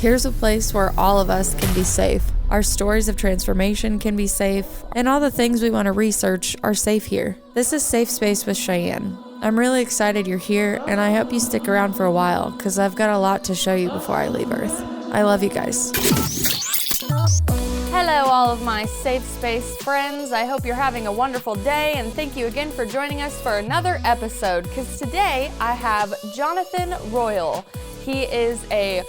Here's a place where all of us can be safe. Our stories of transformation can be safe, and all the things we want to research are safe here. This is Safe Space with Cheyenne. I'm really excited you're here, and I hope you stick around for a while, because I've got a lot to show you before I leave Earth. I love you guys. Hello, all of my Safe Space friends. I hope you're having a wonderful day, and thank you again for joining us for another episode, because today I have Jonathan Royle. He is a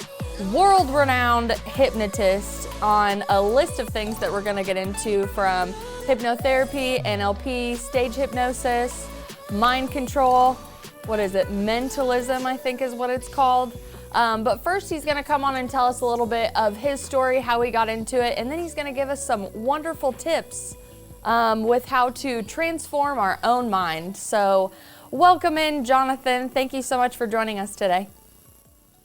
world-renowned hypnotist on a list of things that we're going to get into, from hypnotherapy, NLP, stage hypnosis, mind control, mentalism, I think is what it's called. But first he's going to come on and tell us a little bit of his story, how he got into it, and then he's going to give us some wonderful tips with how to transform our own mind. So welcome in, Jonathan. Thank you so much for joining us today.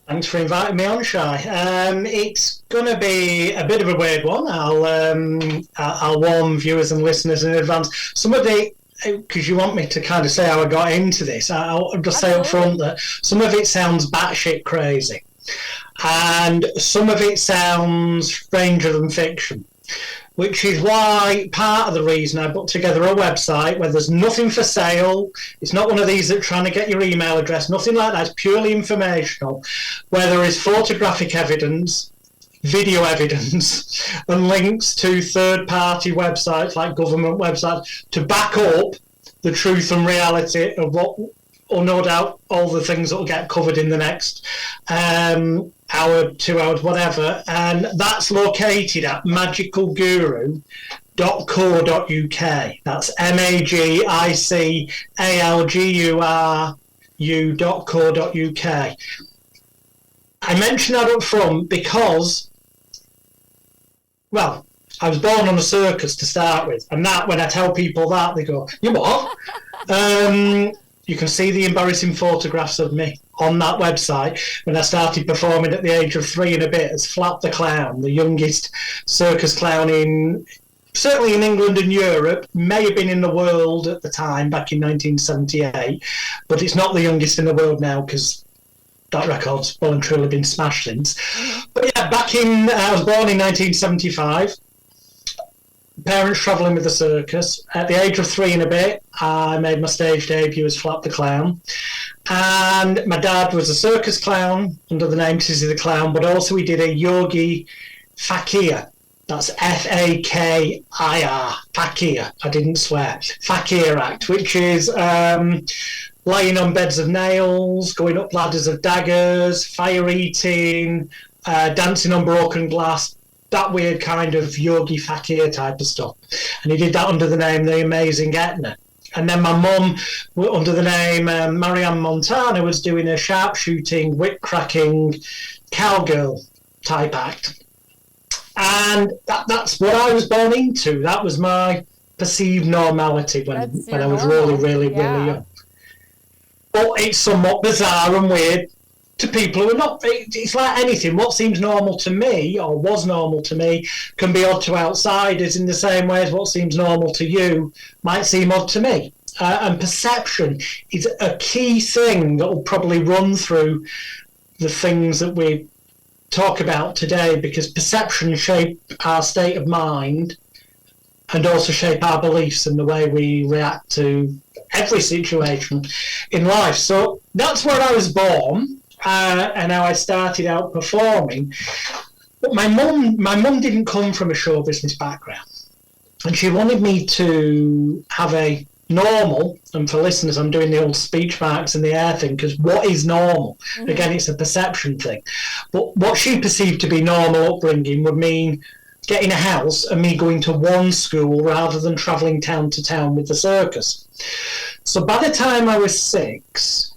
Thanks for inviting me on, Shy. It's going to be a bit of a weird one. I'll warn viewers and listeners in advance. Some of it, because you want me to kind of say how I got into this, I'll just say up front that some of it sounds batshit crazy, and some of it sounds stranger than fiction, which is why part of the reason I put together a website where there's nothing for sale. It's not one of these that are trying to get your email address, nothing like that. It's purely informational, where there is photographic evidence, video evidence, and links to third-party websites like government websites to back up the truth and reality of what, or no doubt, all the things that will get covered in the next hour, 2 hours, whatever. And that's located at magicalguru.co.uk. That's magicalguru.co.uk. I mention that up front because, well, I was born on a circus to start with, and that, when I tell people that, they go, "You what?" You can see the embarrassing photographs of me on that website when I started performing at the age of 3 and a bit as Flap the Clown, the youngest circus clown certainly in England and Europe, may have been in the world at the time, back in 1978, but it's not the youngest in the world now because that record's well and truly been smashed since. But yeah, I was born in 1975. Parents travelling with the circus. At the age of 3 and a bit, I made my stage debut as Flap the Clown. And my dad was a circus clown under the name Tizzy the Clown, but also he did a yogi fakir. That's Fakir, fakir. I didn't swear. Fakir act, which is laying on beds of nails, going up ladders of daggers, fire eating, dancing on broken glass, that weird kind of yogi fakir type of stuff. And he did that under the name The Amazing Etna. And then my mum, under the name Marianne Montana, was doing a sharpshooting, whip-cracking cowgirl type act. And that's what I was born into. That was my perceived normality when I was really young. But it's somewhat bizarre and weird to people who are not. It's like anything. What seems normal to me, or was normal to me, can be odd to outsiders in the same way as what seems normal to you might seem odd to me. And perception is a key thing that will probably run through the things that we talk about today, because perception shape our state of mind and also shape our beliefs and the way we react to every situation in life. So that's where I was born. And how I started out performing. But my mum didn't come from a show business background, and she wanted me to have a normal, and for listeners, I'm doing the old speech marks in the air thing, because what is normal? Mm-hmm. Again, it's a perception thing. But what she perceived to be normal upbringing would mean getting a house and me going to one school rather than travelling town to town with the circus. So by the time I was 6,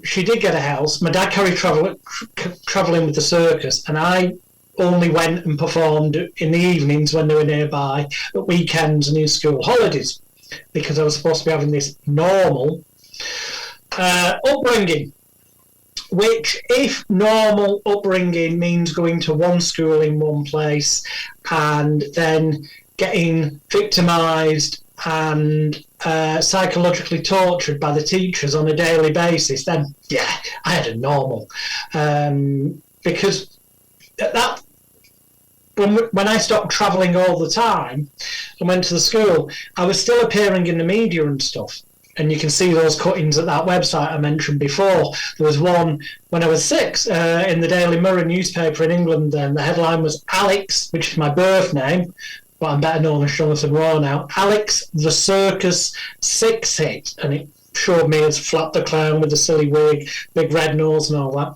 she did get a house. My dad carried travelling with the circus, and I only went and performed in the evenings when they were nearby, at weekends and in school holidays, because I was supposed to be having this normal upbringing, which, if normal upbringing means going to one school in one place and then getting victimised and psychologically tortured by the teachers on a daily basis, then yeah, I had a normal. Because that when I stopped travelling all the time and went to the school, I was still appearing in the media and stuff. And you can see those cuttings at that website I mentioned before. There was one when I was 6 in the Daily Mirror newspaper in England, and the headline was Alex, which is my birth name, but I'm better known as Jonathan Royle now. Alex the Circus 6 hit, and it showed me as Flap the Clown with the silly wig, big red nose and all that.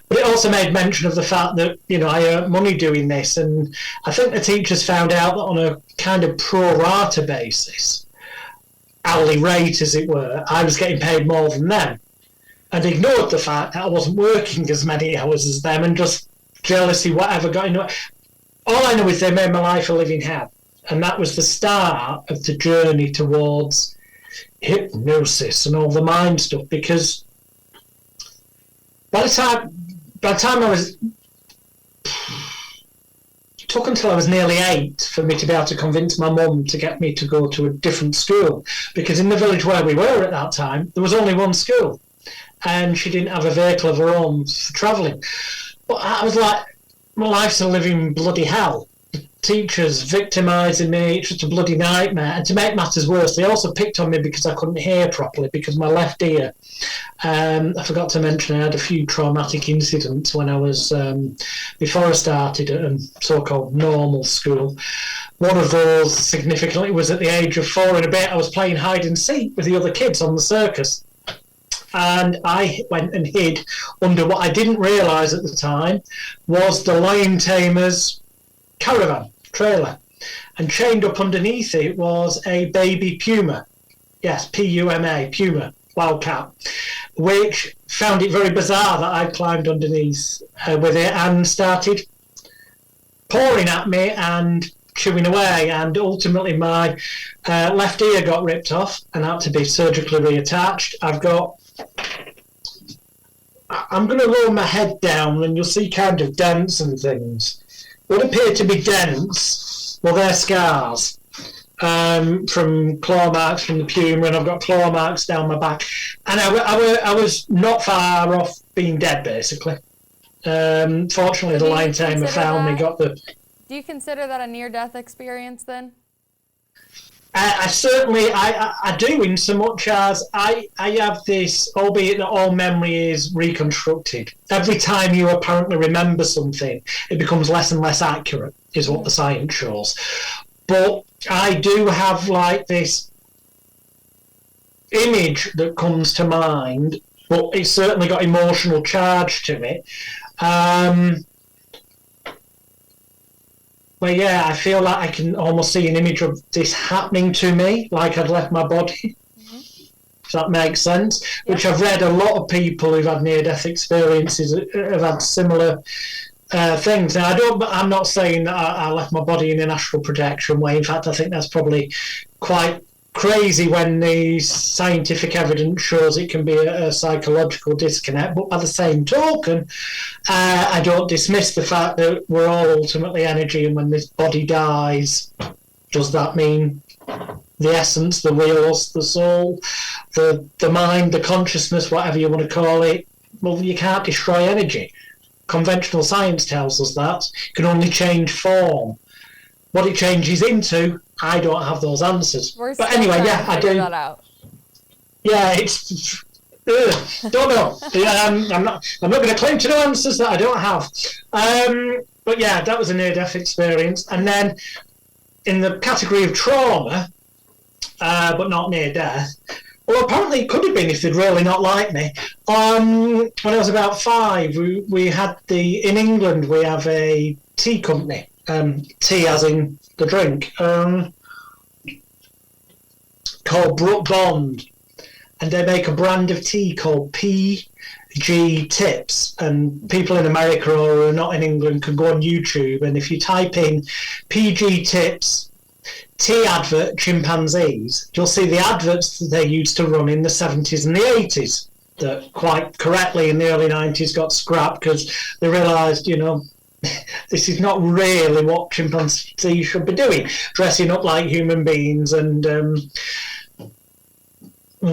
But it also made mention of the fact that, you know, I earned money doing this, and I think the teachers found out that on a kind of pro rata basis, hourly rate as it were, I was getting paid more than them, and ignored the fact that I wasn't working as many hours as them, and just jealousy, whatever, got into it. All I know is they made my life a living hell, and that was the start of the journey towards hypnosis and all the mind stuff, because by the time I was, it took until I was nearly 8 for me to be able to convince my mum to get me to go to a different school, because in the village where we were at that time, there was only one school, and she didn't have a vehicle of her own for travelling. But I was like, my life's a living bloody hell. Teachers victimising me, it's just a bloody nightmare. And to make matters worse, they also picked on me because I couldn't hear properly, because my left ear, I forgot to mention, I had a few traumatic incidents when I was, before I started at a so-called normal school. One of those significantly was at the age of 4 and a bit. I was playing hide and seek with the other kids on the circus, and I went and hid under what I didn't realise at the time was the lion tamer's caravan trailer, and chained up underneath it was a baby puma. Yes, Puma, puma, wildcat, which found it very bizarre that I climbed underneath with it and started pawing at me and chewing away, and ultimately my left ear got ripped off and had to be surgically reattached. I'm going to lower my head down and you'll see kind of dents and things. What appear to be dents, well, they're scars from claw marks from the puma, and I've got claw marks down my back. And I was not far off being dead, basically. Fortunately, the lion tamer found me, got the... Do you consider that a near-death experience, then? I certainly do, in so much as I have this, albeit that all memory is reconstructed. Every time you apparently remember something, it becomes less and less accurate, is what the science shows. But I do have like this image that comes to mind, but it's certainly got emotional charge to it. Well, yeah, I feel like I can almost see an image of this happening to me, like I'd left my body. Mm-hmm. If that makes sense. Yeah. Which I've read a lot of people who've had near-death experiences have had similar things. Now, I'm not saying that I left my body in an astral projection way. In fact, I think that's probably quite crazy when the scientific evidence shows it can be a psychological disconnect. But by the same token, I don't dismiss the fact that we're all ultimately energy, and when this body dies, does that mean the essence, the real us, the soul, the mind, the consciousness, whatever you want to call it? Well, you can't destroy energy. Conventional science tells us that. You can only change form. What it changes into, I don't have those answers. But anyway, yeah, I do. That out. Yeah, it's don't know. I'm not going to claim to know answers that I don't have. But yeah, that was a near-death experience. And then in the category of trauma, but not near-death. Well, apparently it could have been if they'd really not liked me. When I was about 5, we had in England we have a tea company. Tea as in the drink, called Brook Bond, and they make a brand of tea called PG Tips, and people in America or who are not in England can go on YouTube, and if you type in PG Tips tea advert chimpanzees, you'll see the adverts that they used to run in the 70s and the 80s that quite correctly in the early 90s got scrapped because they realised, this is not really what chimpanzees should be doing, dressing up like human beings and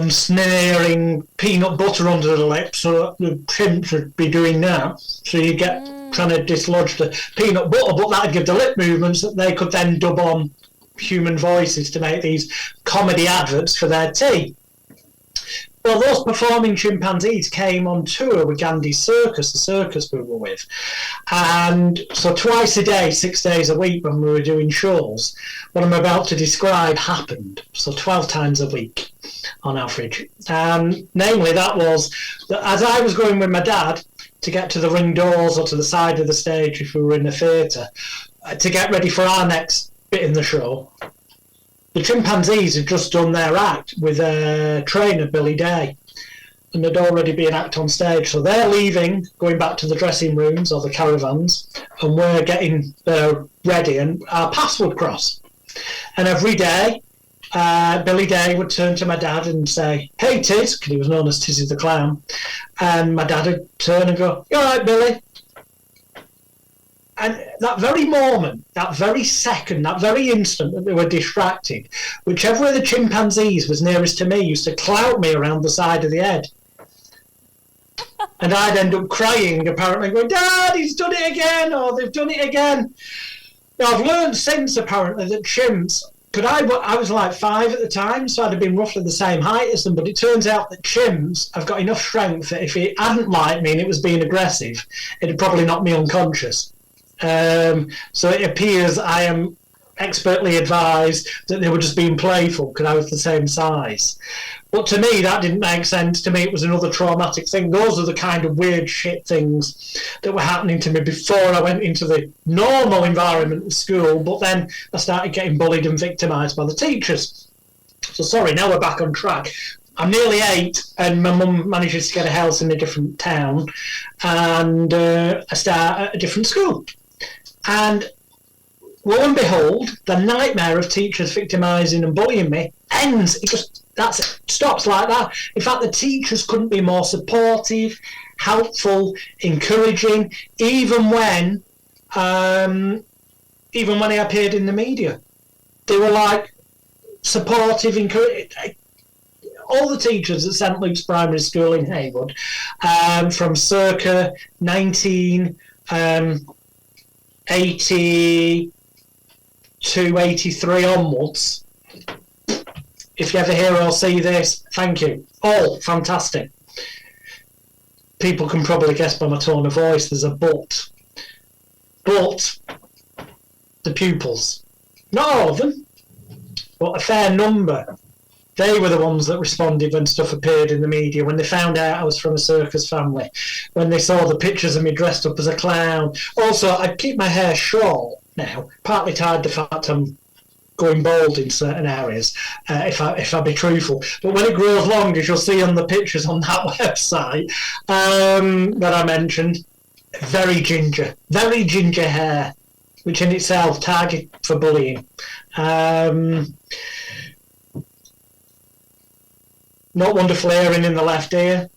snaring peanut butter under the lips, so the chimps should be doing that. So you get trying to dislodge the peanut butter, but that'd give the lip movements that they could then dub on human voices to make these comedy adverts for their tea. Well, those performing chimpanzees came on tour with Gandey's circus, the circus we were with. And so twice a day, 6 days a week when we were doing shows, what I'm about to describe happened. So 12 times a week on average. Namely, that was that as I was going with my dad to get to the ring doors or to the side of the stage if we were in the theatre, to get ready for our next bit in the show, the chimpanzees had just done their act with a trainer, Billy Day, and there'd already be an act on stage. So they're leaving, going back to the dressing rooms or the caravans, and we're getting ready, and our paths would cross. And every day, Billy Day would turn to my dad and say, "Hey, Tiz," because he was known as Tizzy the Clown. And my dad would turn and go, "You all right, Billy?" And that very moment, that very second, that very instant that they were distracted, whichever of the chimpanzees was nearest to me used to clout me around the side of the head. And I'd end up crying, apparently, going, "Dad, he's done it again," or "They've done it again." Now, I've learned since, apparently, that chimps, but I was like 5 at the time, so I'd have been roughly the same height as them, but it turns out that chimps have got enough strength that if it hadn't liked me and it was being aggressive, it'd probably knock me unconscious. So it appears I am expertly advised that they were just being playful because I was the same size. But to me, that didn't make sense. To me, it was another traumatic thing. Those are the kind of weird shit things that were happening to me before I went into the normal environment of school. But then I started getting bullied and victimised by the teachers. So sorry, now we're back on track. I'm nearly 8, and my mum manages to get a house in a different town, and I start at a different school. And lo and behold, the nightmare of teachers victimising and bullying me ends. It stops like that. In fact, the teachers couldn't be more supportive, helpful, encouraging, even when I appeared in the media. They were like supportive, encouraging. All the teachers at St Luke's Primary School in Haywood, from circa 1982, 83 onwards. If you ever hear or see this, thank you. All fantastic. People can probably guess by my tone of voice there's a but. But the pupils, not all of them, but a fair number, they were the ones that responded when stuff appeared in the media, when they found out I was from a circus family, when they saw the pictures of me dressed up as a clown. Also, I keep my hair short now, partly to hide the fact I'm going bald in certain areas, if I be truthful. But when it grows long, as you'll see on the pictures on that website that I mentioned, very ginger hair, which in itself target for bullying. Not wonderful hearing in the left ear.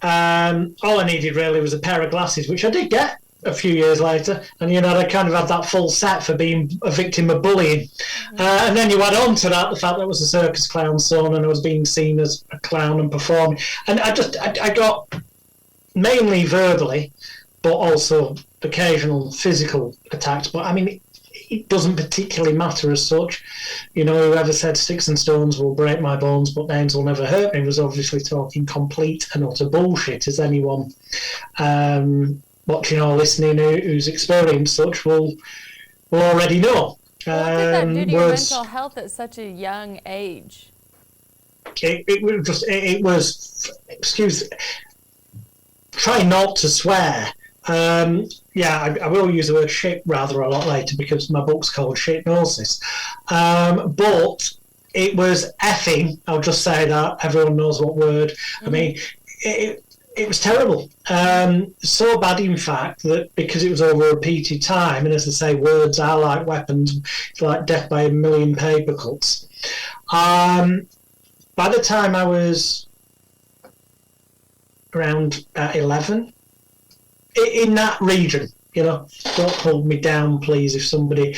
All I needed really was a pair of glasses, which I did get a few years later, and I kind of had that full set for being a victim of bullying. And then you add on to that the fact that I was a circus clown's son and I was being seen as a clown and performing, and I got mainly verbally, but also occasional physical attacks. But I mean, it doesn't particularly matter as such. Whoever said sticks and stones will break my bones, but names will never hurt me was obviously talking complete and utter bullshit, as anyone watching or listening who's experienced such will already know. What did that do to your mental health at such a young age? It was try not to swear. I will use the word shit rather a lot later because my book's called Shitnosis. But it was effing, I'll just say that, everyone knows what word. I mean, it was terrible. So bad, in fact, that because it was over a repeated time, and as I say, words are like weapons, it's like death by a million paper cuts. By the time I was around 11, in that region, don't hold me down, please, if somebody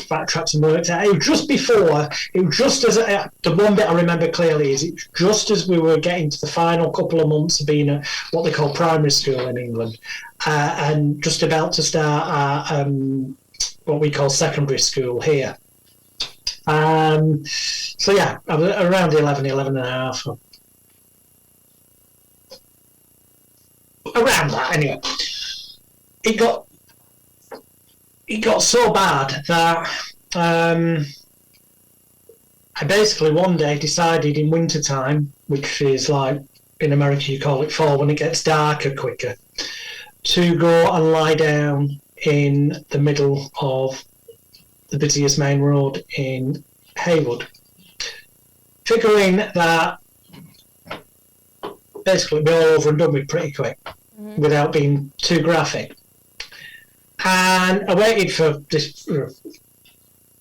backtracks and works out. It was just before, the one bit I remember clearly is it's just as we were getting to the final couple of months of being at what they call primary school in England, and just about to start what we call secondary school here. So yeah, I was around 11 and a half. Around that, anyway. It got so bad that I basically one day decided in winter time, which is like in America you call it fall, when it gets darker quicker, to go and lie down in the middle of the busiest main road in Haywood, figuring that basically it'd be all over and done with pretty quick, without being too graphic. And I waited for this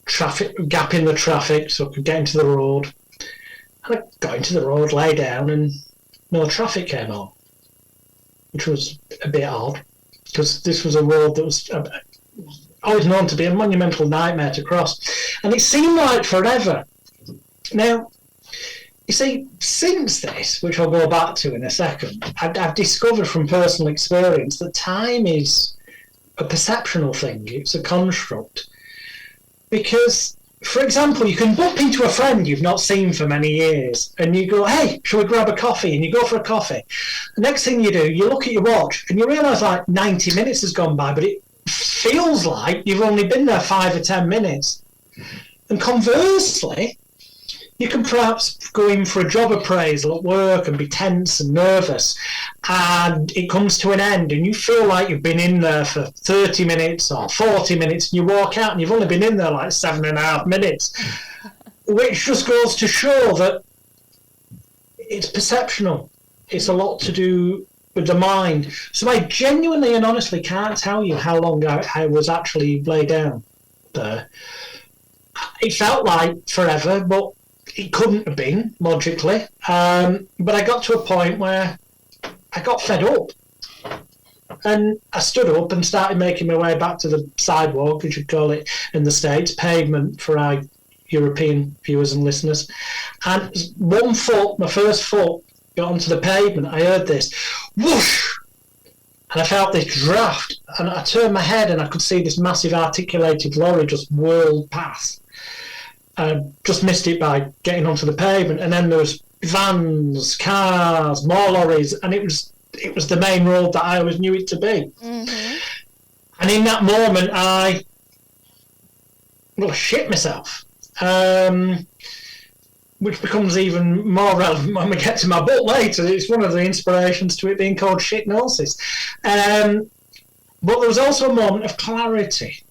traffic gap in the traffic so I could get into the road. And I got into the road, lay down, and no traffic came on, which was a bit odd, because this was a road that was always known to be a monumental nightmare to cross. And it seemed like forever. Now, you see, since this, which I'll go back to in a second, I've discovered from personal experience that time is a perceptual thing. It's a construct. Because, for example, you can bump into a friend you've not seen for many years, and you go, hey, shall we grab a coffee? And you go for a coffee. The next thing you do, you look at your watch, and you realise like 90 minutes has gone by, but it feels like you've only been there 5 or 10 minutes. And conversely, you can perhaps go in for a job appraisal at work and be tense and nervous, and it comes to an end and you feel like you've been in there for 30 minutes or 40 minutes, and you walk out and you've only been in there like 7.5 minutes, which just goes to show that it's perceptional. It's a lot to do with the mind. So I genuinely and honestly can't tell you how long I was actually laid down there. It felt like forever, but it couldn't have been, logically. But I got to a point where I got fed up. And I stood up and started making my way back to the sidewalk, as you'd call it in the States, pavement for our European viewers and listeners. And one foot, my first foot, got onto the pavement. I heard this whoosh! And I felt this draft. And I turned my head and I could see this massive articulated lorry just whirl past. I just missed it by getting onto the pavement, and then there was vans, cars, more lorries, and it was the main road that I always knew it to be. Mm-hmm. And in that moment, I shit myself, which becomes even more relevant when we get to my book later. It's one of the inspirations to it being called Shitnosis. But there was also a moment of clarity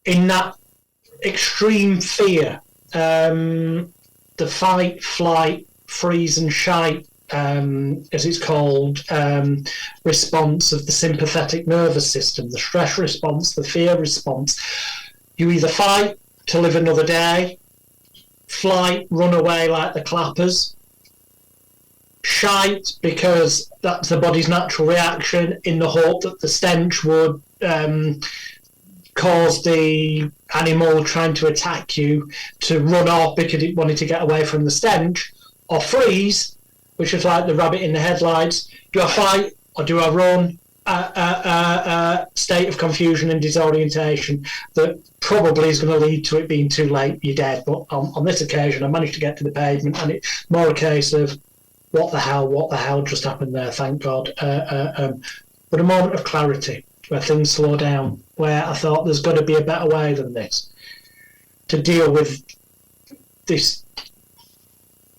in that extreme fear, the fight, flight, freeze and shite, as it's called, response of the sympathetic nervous system, the stress response, the fear response. You either fight to live another day, flight, run away like the clappers, shite because that's the body's natural reaction in the hope that the stench would cause the animal trying to attack you to run off because it wanted to get away from the stench, or freeze, which is like the rabbit in the headlights. Do I fight or do I run? State of confusion and disorientation that probably is going to lead to it being too late, you're dead. But on this occasion, I managed to get to the pavement, and it's more a case of what the hell just happened there, thank God. But a moment of clarity, where things slow down, where I thought there's got to be a better way than this to deal with this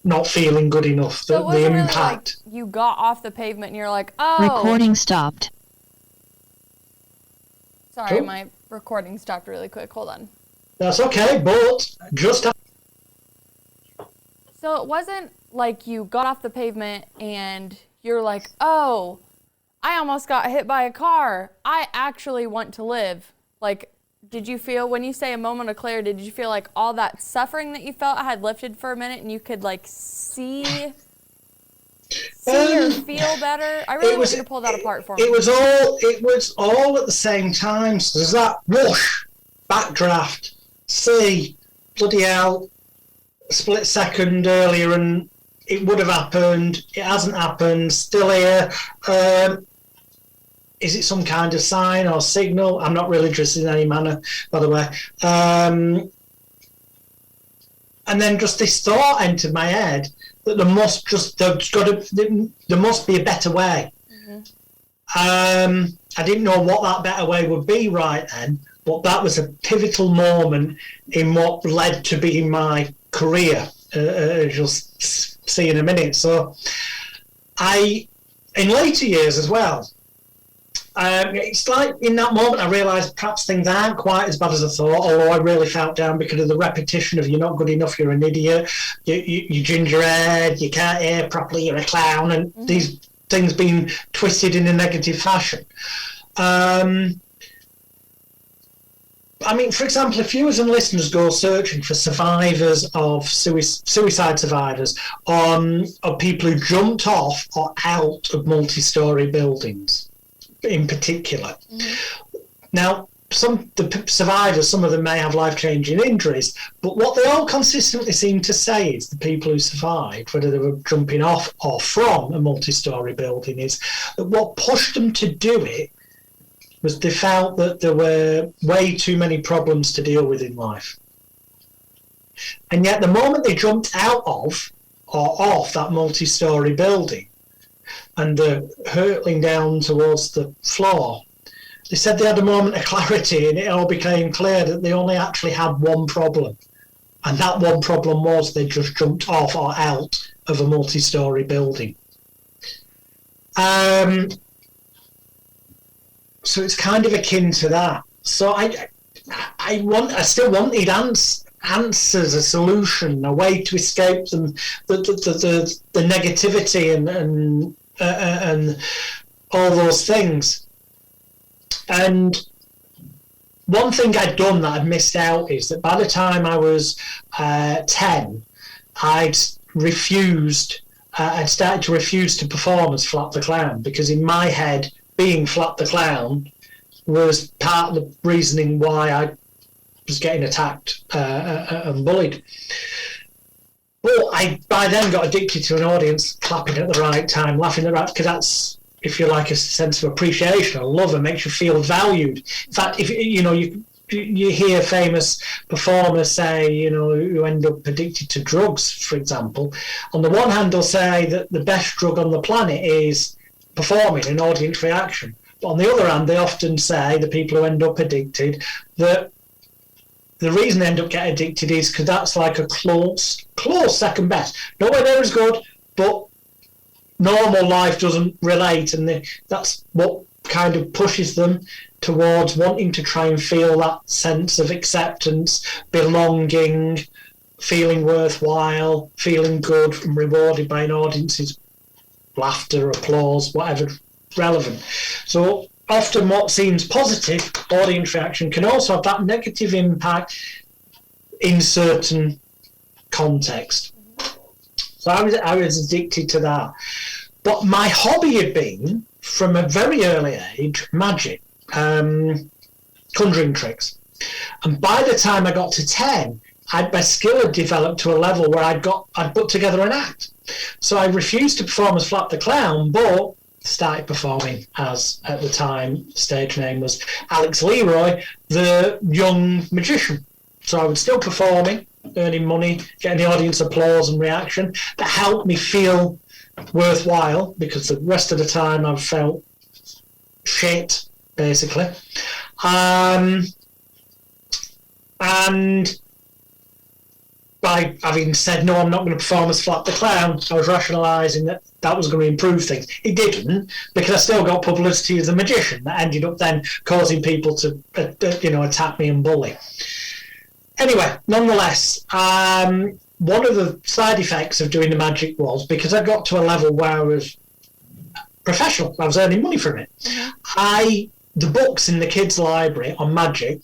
not feeling good enough, So the it wasn't impact. really like you got off the pavement and you're like, oh. Recording stopped. Sorry, Cool. my recording stopped really quick. Hold on. That's okay, but just So it wasn't like you got off the pavement and you're like, oh, I almost got hit by a car. I actually want to live. Like, did you feel, when you say a moment of clarity, did you feel like all that suffering that you felt had lifted for a minute and you could like see see or feel better? I really want you to pull that apart for me. It was all at the same time. So there's that whoosh, backdraft, see, bloody hell, split second earlier, and it would have happened. It hasn't happened. Still here. Is it some kind of sign or signal? I'm not really interested in any manner, by the way. And then just this thought entered my head that there must be a better way. I didn't know what that better way would be right then, but that was a pivotal moment in what led to being my career, as you'll see in a minute. So in later years as well, it's like in that moment I realised perhaps things aren't quite as bad as I thought, although I really felt down because of the repetition of you're not good enough, you're an idiot, you gingerhead, you can't hear properly, you're a clown, and these things being twisted in a negative fashion. I mean, for example, if viewers and listeners go searching for survivors of suicide survivors, of people who jumped off or out of multi-storey buildings, in particular. Now, the survivors, some of them may have life-changing injuries, but what they all consistently seem to say is the people who survived, whether they were jumping off or from a multi-storey building, is that what pushed them to do it was they felt that there were way too many problems to deal with in life. And yet the moment they jumped out of or off that multi-storey building, and hurtling down towards the floor, they said they had a moment of clarity, and it all became clear that they only actually had one problem. And that one problem was they just jumped off or out of a multi-storey building. So it's kind of akin to that. So I still wanted answers, a solution, a way to escape them, the negativity and all those things. And one thing I'd done that I'd missed out is that by the time I was 10, I'd started to refuse to perform as Flap the Clown, because in my head, being Flap the Clown was part of the reasoning why I was getting attacked and bullied. But I by then got addicted to an audience clapping at the right time, laughing at the right, because that's, if you like, a sense of appreciation or love, and makes you feel valued. In fact, if you hear famous performers say, who end up addicted to drugs, for example, on the one hand they'll say that the best drug on the planet is performing, an audience reaction. But on the other hand, they often say, the people who end up addicted, that the reason they end up getting addicted is because that's like a close second best. Nowhere near as good, but normal life doesn't relate, and that's what kind of pushes them towards wanting to try and feel that sense of acceptance, belonging, feeling worthwhile, feeling good, and rewarded by an audience's laughter, applause, whatever relevant. So often what seems positive, audience reaction, can also have that negative impact in certain context. So I was addicted to that. But my hobby had been, from a very early age, magic, conjuring tricks. And by the time I got to 10, my skill had developed to a level where I'd put together an act. So I refused to perform as Flap the Clown, but started performing as, at the time, stage name was Alex Leroy, the young magician. So I was still performing, earning money, getting the audience applause and reaction. That helped me feel worthwhile, because the rest of the time I've felt shit, basically. And by having said, no, I'm not going to perform as Flap the Clown, I was rationalising that was going to improve things. It didn't, because I still got publicity as a magician that ended up then causing people to, attack me and bully. Anyway, nonetheless, one of the side effects of doing the magic was, because I got to a level where I was professional, I was earning money from it. The books in the kids' library on magic,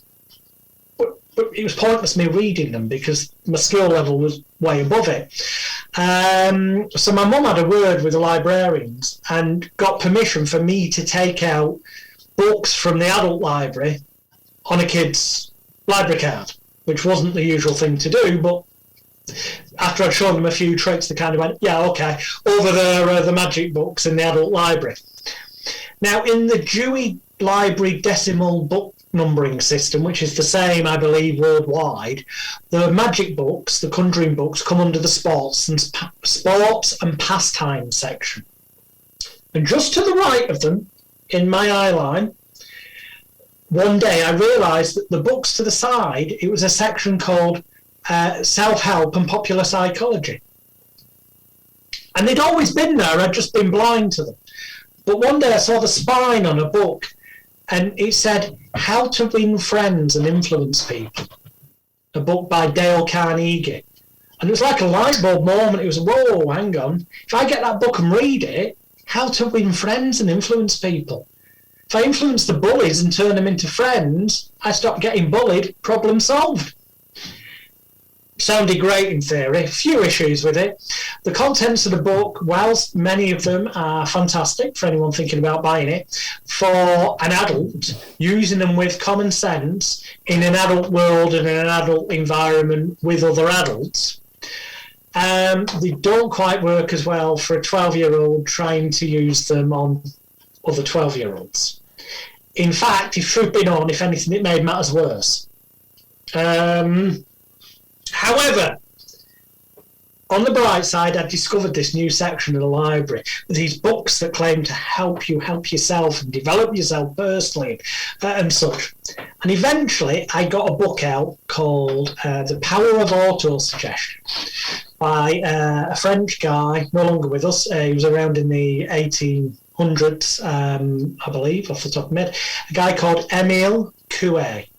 but it was pointless me reading them, because my skill level was way above it. So my mum had a word with the librarians and got permission for me to take out books from the adult library on a kid's library card, which wasn't the usual thing to do, but after I'd shown them a few tricks, they kind of went, yeah, okay, over there are the magic books in the adult library. Now, in the Dewey Library decimal book numbering system, which is the same, I believe, worldwide, the magic books, the conjuring books, come under the sports and pastime section. And just to the right of them, in my eye line, one day I realised that the books to the side, it was a section called self-help and popular psychology. And they'd always been there, I'd just been blind to them. But one day I saw the spine on a book, and it said, How to Win Friends and Influence People, a book by Dale Carnegie. And it was like a light bulb moment. It was, whoa, hang on. If I get that book and read it, How to Win Friends and Influence People. If I influence the bullies and turn them into friends, I stop getting bullied, problem solved. Sounded great in theory, few issues with it. The contents of the book, whilst many of them are fantastic for anyone thinking about buying it, for an adult, using them with common sense in an adult world and in an adult environment with other adults, they don't quite work as well for a 12-year-old trying to use them on other 12-year-olds. In fact, if truth be known, if anything, it made matters worse. However, on the bright side, I discovered this new section of the library with these books that claim to help you help yourself and develop yourself personally and such. And eventually, I got a book out called The Power of Autosuggestion by a French guy, no longer with us. He was around in the 1800s, I believe, off the top of my head. A guy called Émile Coué.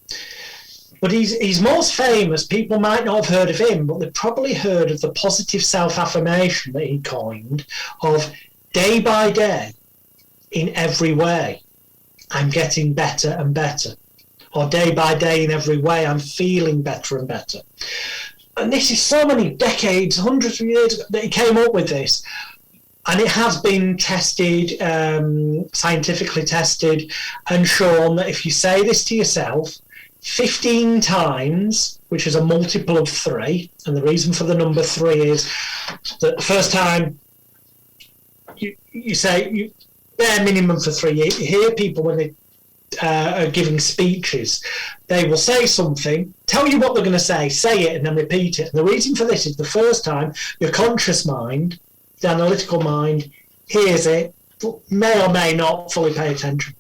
But he's most famous. People might not have heard of him, but they've probably heard of the positive self-affirmation that he coined of day by day, in every way, I'm getting better and better. Or day by day, in every way, I'm feeling better and better. And this is so many decades, hundreds of years ago, that he came up with this. And it has been tested, scientifically tested, and shown that if you say this to yourself 15 times, which is a multiple of 3, and the reason for the number 3 is that the first time you say, bare minimum for 3, you hear people when they are giving speeches, they will say something, tell you what they're going to say it, and then repeat it. And the reason for this is the first time your conscious mind, the analytical mind, hears it, may or may not fully pay attention.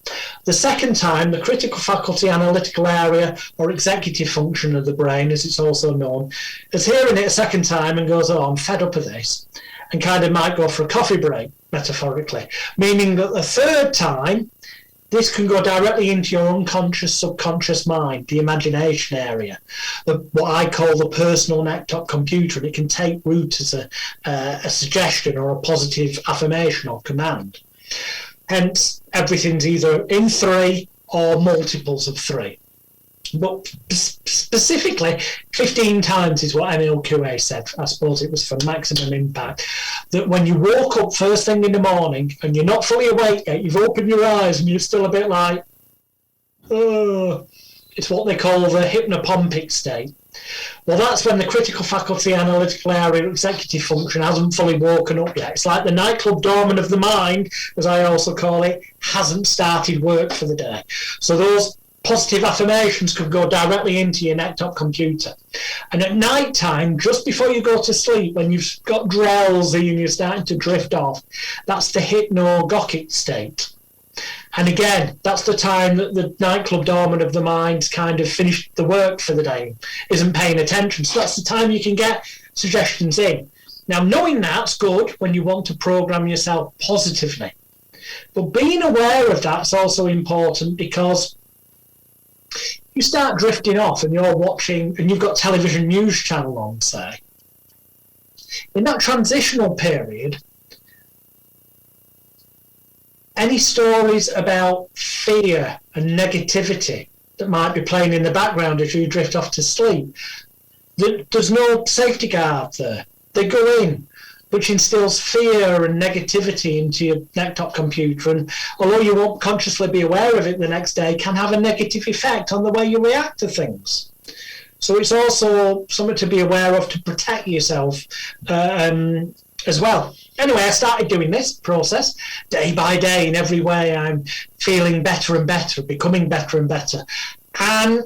The second time, the critical faculty analytical area, or executive function of the brain, as it's also known, is hearing it a second time and goes, oh, I'm fed up of this, and kind of might go for a coffee break, metaphorically. Meaning that the third time, this can go directly into your unconscious, subconscious mind, the imagination area, what I call the personal neck-top computer, and it can take root as a suggestion or a positive affirmation or command. Hence, everything's either in 3 or multiples of 3. But specifically, 15 times is what Émile Coué said. I suppose it was for maximum impact. That when you woke up first thing in the morning and you're not fully awake yet, you've opened your eyes and you're still a bit like, oh, it's what they call the hypnopompic state. Well, that's when the critical faculty, analytical area, executive function hasn't fully woken up yet. It's like the nightclub doorman of the mind, as I also call it, hasn't started work for the day. So those positive affirmations could go directly into your neck-top computer. And at night time, just before you go to sleep, when you've got drowsy and you're starting to drift off, that's the hypnagogic state. And again, that's the time that the nightclub doorman of the mind's kind of finished the work for the day, isn't paying attention. So that's the time you can get suggestions in. Now, knowing that's good when you want to program yourself positively. But being aware of that's also important, because you start drifting off and you're watching, and you've got television news channel on, say. In that transitional period, any stories about fear and negativity that might be playing in the background as you drift off to sleep, there's no safety guard there. They go in, which instills fear and negativity into your desktop computer, and although you won't consciously be aware of it the next day, can have a negative effect on the way you react to things. So it's also something to be aware of to protect yourself as well. Anyway, I started doing this process day by day. In every way, I'm feeling better and better, becoming better and better. And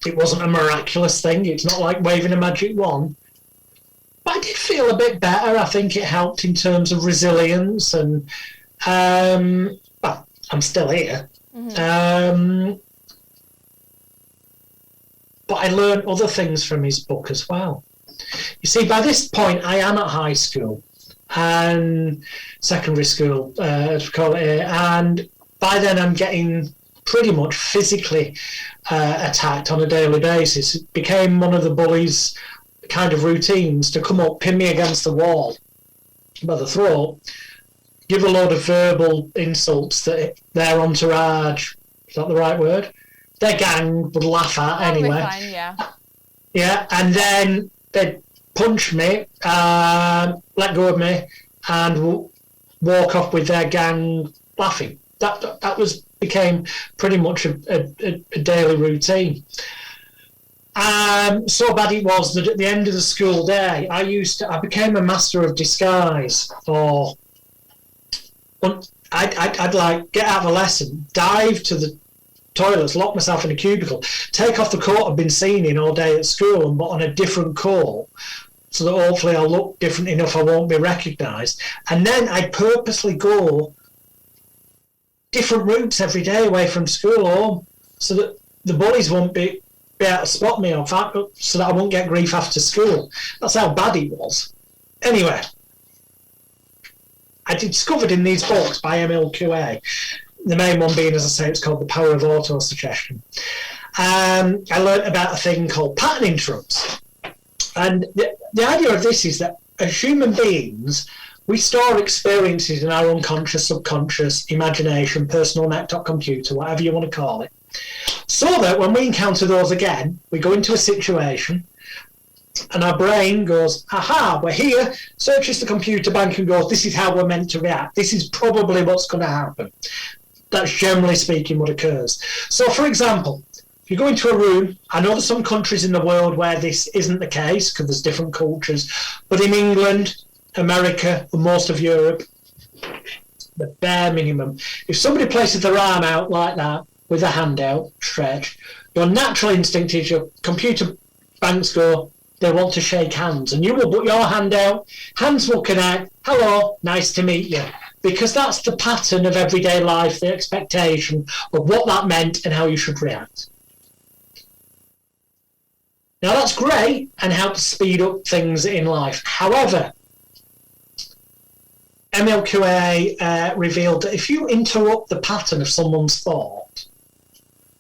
it wasn't a miraculous thing. It's not like waving a magic wand. But I did feel a bit better. I think it helped in terms of resilience. And, well, I'm still here. Mm-hmm. But I learned other things from his book as well. You see, by this point, I am at high school and secondary school, as we call it here, and by then I'm getting pretty much physically attacked on a daily basis. It became one of the bullies' kind of routines to come up, pin me against the wall by the throat, give a load of verbal insults that their entourage, is that the right word? Their gang would laugh at anyway. Fine, yeah. Yeah, and then they'd punch me, let go of me, and walk off with their gang laughing. That became pretty much a daily routine. So bad it was that at the end of the school day, I became a master of disguise. Or I'd like get out of a lesson, dive to the toilets, lock myself in a cubicle, take off the coat I've been seen in all day at school and put on a different coat so that hopefully I'll look different enough I won't be recognised. And then I'd purposely go different routes every day away from school home so that the bullies won't be able to spot me, or so that I won't get grief after school. That's how bad it was. Anyway, I discovered in these books by NLP, the main one being, as I say, it's called The Power of Auto-Suggestion. I learned about a thing called pattern interrupts. And the idea of this is that as human beings, we store experiences in our unconscious, subconscious, imagination, personal desktop computer, whatever you want to call it, so that when we encounter those again, we go into a situation and our brain goes, aha, we're here, searches the computer bank and goes, this is how we're meant to react. This is probably what's going to happen. That's generally speaking what occurs. So, for example, if you go into a room, I know there's some countries in the world where this isn't the case because there's different cultures, but in England, America, and most of Europe, the bare minimum, if somebody places their arm out like that with a hand out, stretched, your natural instinct is your computer banks go, they want to shake hands, and you will put your hand out, hands will connect, hello, nice to meet you. Because that's the pattern of everyday life, the expectation of what that meant and how you should react. Now that's great and helps speed up things in life. However, MLQA revealed that if you interrupt the pattern of someone's thought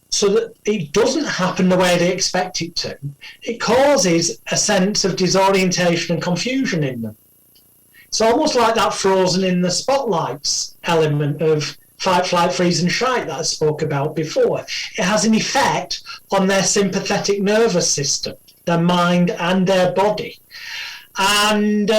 so that it doesn't happen the way they expect it to, it causes a sense of disorientation and confusion in them. It's almost like that frozen in the spotlights element of fight, flight, freeze and shite that I spoke about before. It has an effect on their sympathetic nervous system, their mind and their body. And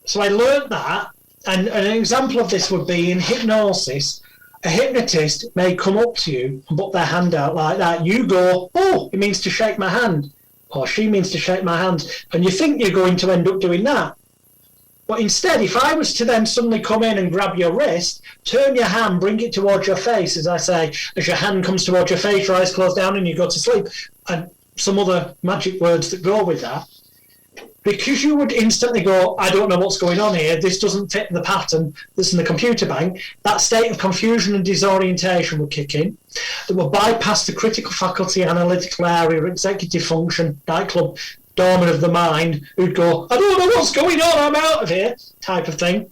so I learned that, and an example of this would be in hypnosis. A hypnotist may come up to you and put their hand out like that. You go, oh, it means to shake my hand. Or she means to shake my hand, and you think you're going to end up doing that. But instead, if I was to then suddenly come in and grab your wrist, turn your hand, bring it towards your face, as I say, as your hand comes towards your face, your eyes close down and you go to sleep, and some other magic words that go with that, because you would instantly go, I don't know what's going on here, this doesn't fit the pattern that's in the computer bank, that state of confusion and disorientation would kick in. That will bypass the critical faculty, analytical area, executive function, nightclub, doorman of the mind, who'd go, I don't know what's going on, I'm out of here, type of thing.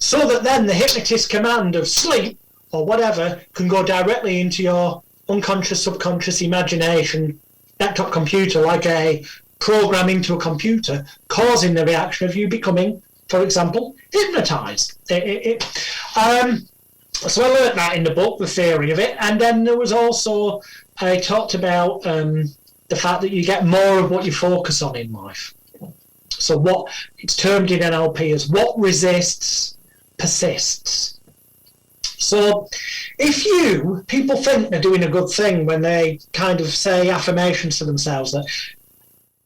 So that then the hypnotist command of sleep, or whatever, can go directly into your unconscious, subconscious imagination, desktop computer, like a program into a computer, causing the reaction of you becoming, for example, hypnotized. So I learned that in the book, the theory of it, and then there was also, I talked about the fact that you get more of what you focus on in life. So what it's termed in NLP as what resists persists. So if people think they're doing a good thing when they kind of say affirmations to themselves that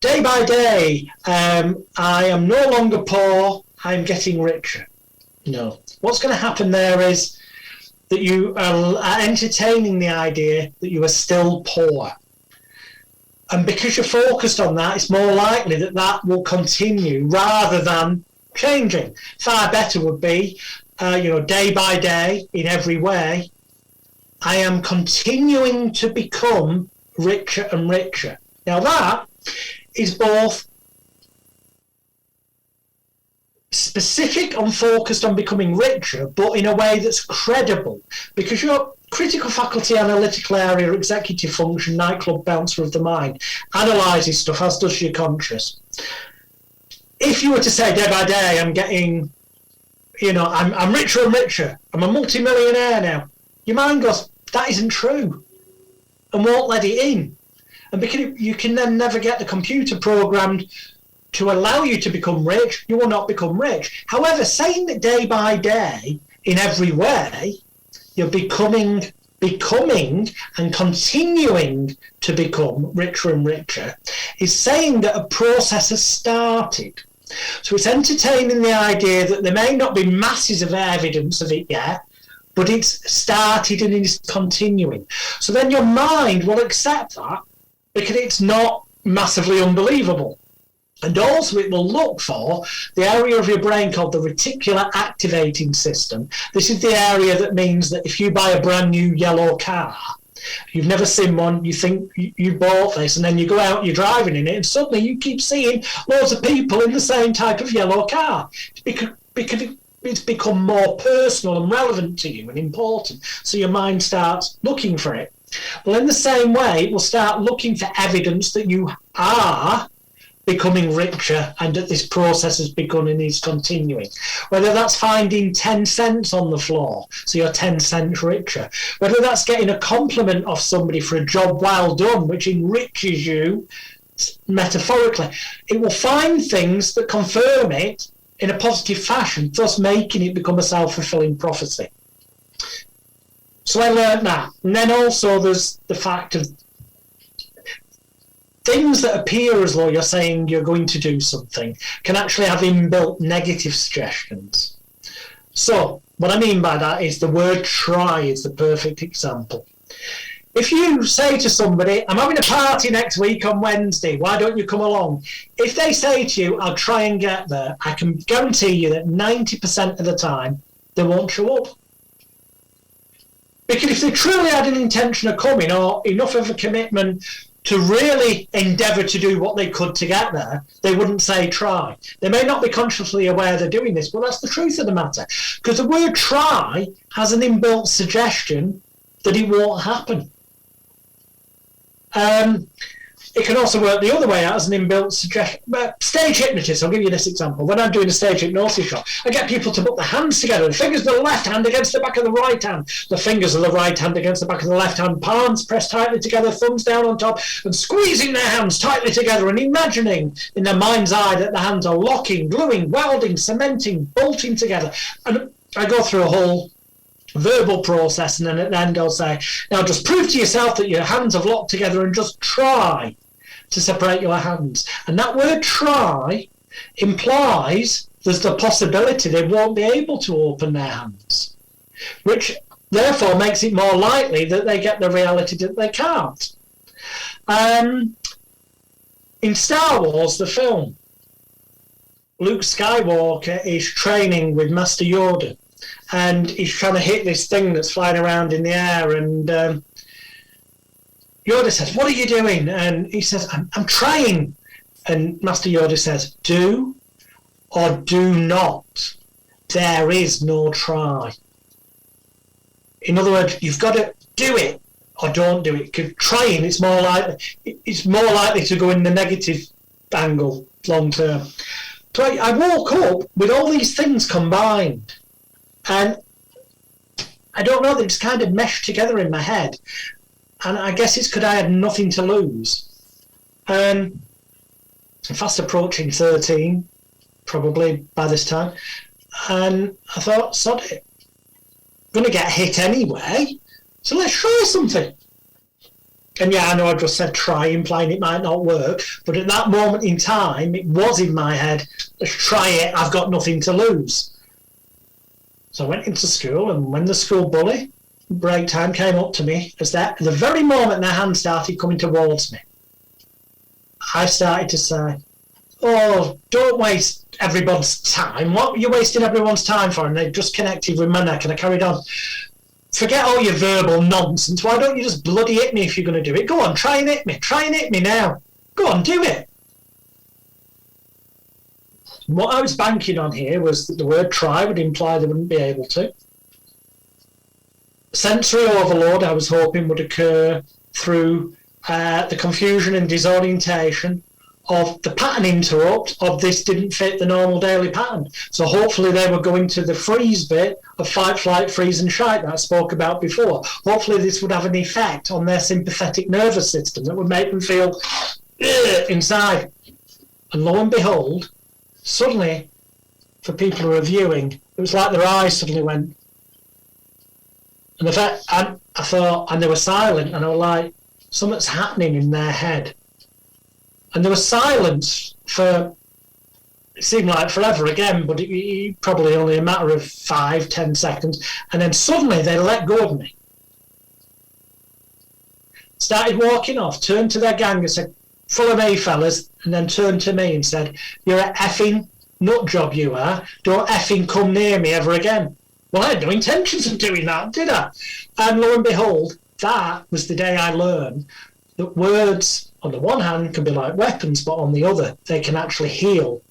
day by day, I am no longer poor, I'm getting richer. No. What's going to happen there is that you are entertaining the idea that you are still poor. And because you're focused on that, it's more likely that that will continue rather than changing. Far better would be, day by day, in every way, I am continuing to become richer and richer. Now that is both specific and focused on becoming richer, but in a way that's credible, because your critical faculty, analytical area, executive function, nightclub bouncer of the mind analyses stuff, as does your conscious. If you were to say day by day, I'm getting, I'm richer and richer, I'm a multimillionaire now, your mind goes, that isn't true, and won't let it in. And because you can then never get the computer programmed to allow you to become rich, you will not become rich. However, saying that day by day, in every way, you're becoming and continuing to become richer and richer is saying that a process has started. So it's entertaining the idea that there may not be masses of evidence of it yet, but it's started and it's continuing. So then your mind will accept that because it's not massively unbelievable. And also it will look for the area of your brain called the reticular activating system. This is the area that means that if you buy a brand new yellow car, you've never seen one, you think you bought this, and then you go out, you're driving in it, and suddenly you keep seeing loads of people in the same type of yellow car. Because it's become more personal and relevant to you and important. So your mind starts looking for it. Well, in the same way, it will start looking for evidence that you are becoming richer and that this process has begun and is continuing. Whether that's finding 10 cents on the floor, so you're 10 cents richer. Whether that's getting a compliment off somebody for a job well done, which enriches you metaphorically. It will find things that confirm it in a positive fashion, thus making it become a self-fulfilling prophecy. So I learned that. And then also there's the fact of things that appear as though you're saying you're going to do something can actually have inbuilt negative suggestions. So what I mean by that is the word try is the perfect example. If you say to somebody, I'm having a party next week on Wednesday, why don't you come along? If they say to you, I'll try and get there, I can guarantee you that 90% of the time they won't show up. Because if they truly had an intention of coming or enough of a commitment to really endeavour to do what they could to get there, they wouldn't say try. They may not be consciously aware they're doing this, but that's the truth of the matter. Because the word try has an inbuilt suggestion that it won't happen. It can also work the other way out as an inbuilt suggestion. Stage hypnotist, I'll give you this example. When I'm doing a stage hypnosis show, I get people to put their hands together, the fingers of the left hand against the back of the right hand, the fingers of the right hand against the back of the left hand, palms pressed tightly together, thumbs down on top, and squeezing their hands tightly together and imagining in their mind's eye that the hands are locking, gluing, welding, cementing, bolting together. And I go through a whole verbal process, and then at the end I'll say, now just prove to yourself that your hands have locked together and just try to separate your hands. And that word try implies there's the possibility they won't be able to open their hands, which therefore makes it more likely that they get the reality that they can't. In Star Wars, the film, Luke Skywalker is training with Master Yoda, and he's trying to hit this thing that's flying around in the air, and Yoda says, what are you doing? And he says, I'm trying. And Master Yoda says, do or do not. There is no try. In other words, you've got to do it or don't do it. Because trying, it's more likely to go in the negative angle long term. So I woke up with all these things combined. And I don't know, they just kind of meshed together in my head. And I guess it's because I had nothing to lose. And I'm fast approaching 13, probably by this time. And I thought, sod it. I'm going to get hit anyway, so let's try something. And yeah, I know I just said try, implying it might not work, but at that moment in time, it was in my head, let's try it, I've got nothing to lose. So I went into school, and when the school bully, break time, came up to me, as that the very moment their hand started coming towards me, I started to say, oh, don't waste everyone's time. What are you wasting everyone's time for? And they just connected with my neck, and I carried on. Forget all your verbal nonsense. Why don't you just bloody hit me if you're going to do it? Go on, try and hit me. Try and hit me now. Go on, do it. What I was banking on here was that the word try would imply they wouldn't be able to. Sensory overload, I was hoping, would occur through the confusion and disorientation of the pattern interrupt of this didn't fit the normal daily pattern. So hopefully they were going to the freeze bit of fight, flight, freeze and shite that I spoke about before. Hopefully this would have an effect on their sympathetic nervous system that would make them feel inside. And lo and behold, suddenly, for people who are viewing, it was like their eyes suddenly went. And I thought, and they were silent, and I was like, something's happening in their head. And there was silence for, it seemed like forever again, but it probably only a matter of 5-10 seconds. And then suddenly they let go of me. Started walking off, turned to their gang and said, follow me, fellas, and then turned to me and said, you're a effing nut job, you are. Don't effing come near me ever again. Well, I had no intentions of doing that, did I? And lo and behold, that was the day I learned that words, on the one hand, can be like weapons, but on the other, they can actually heal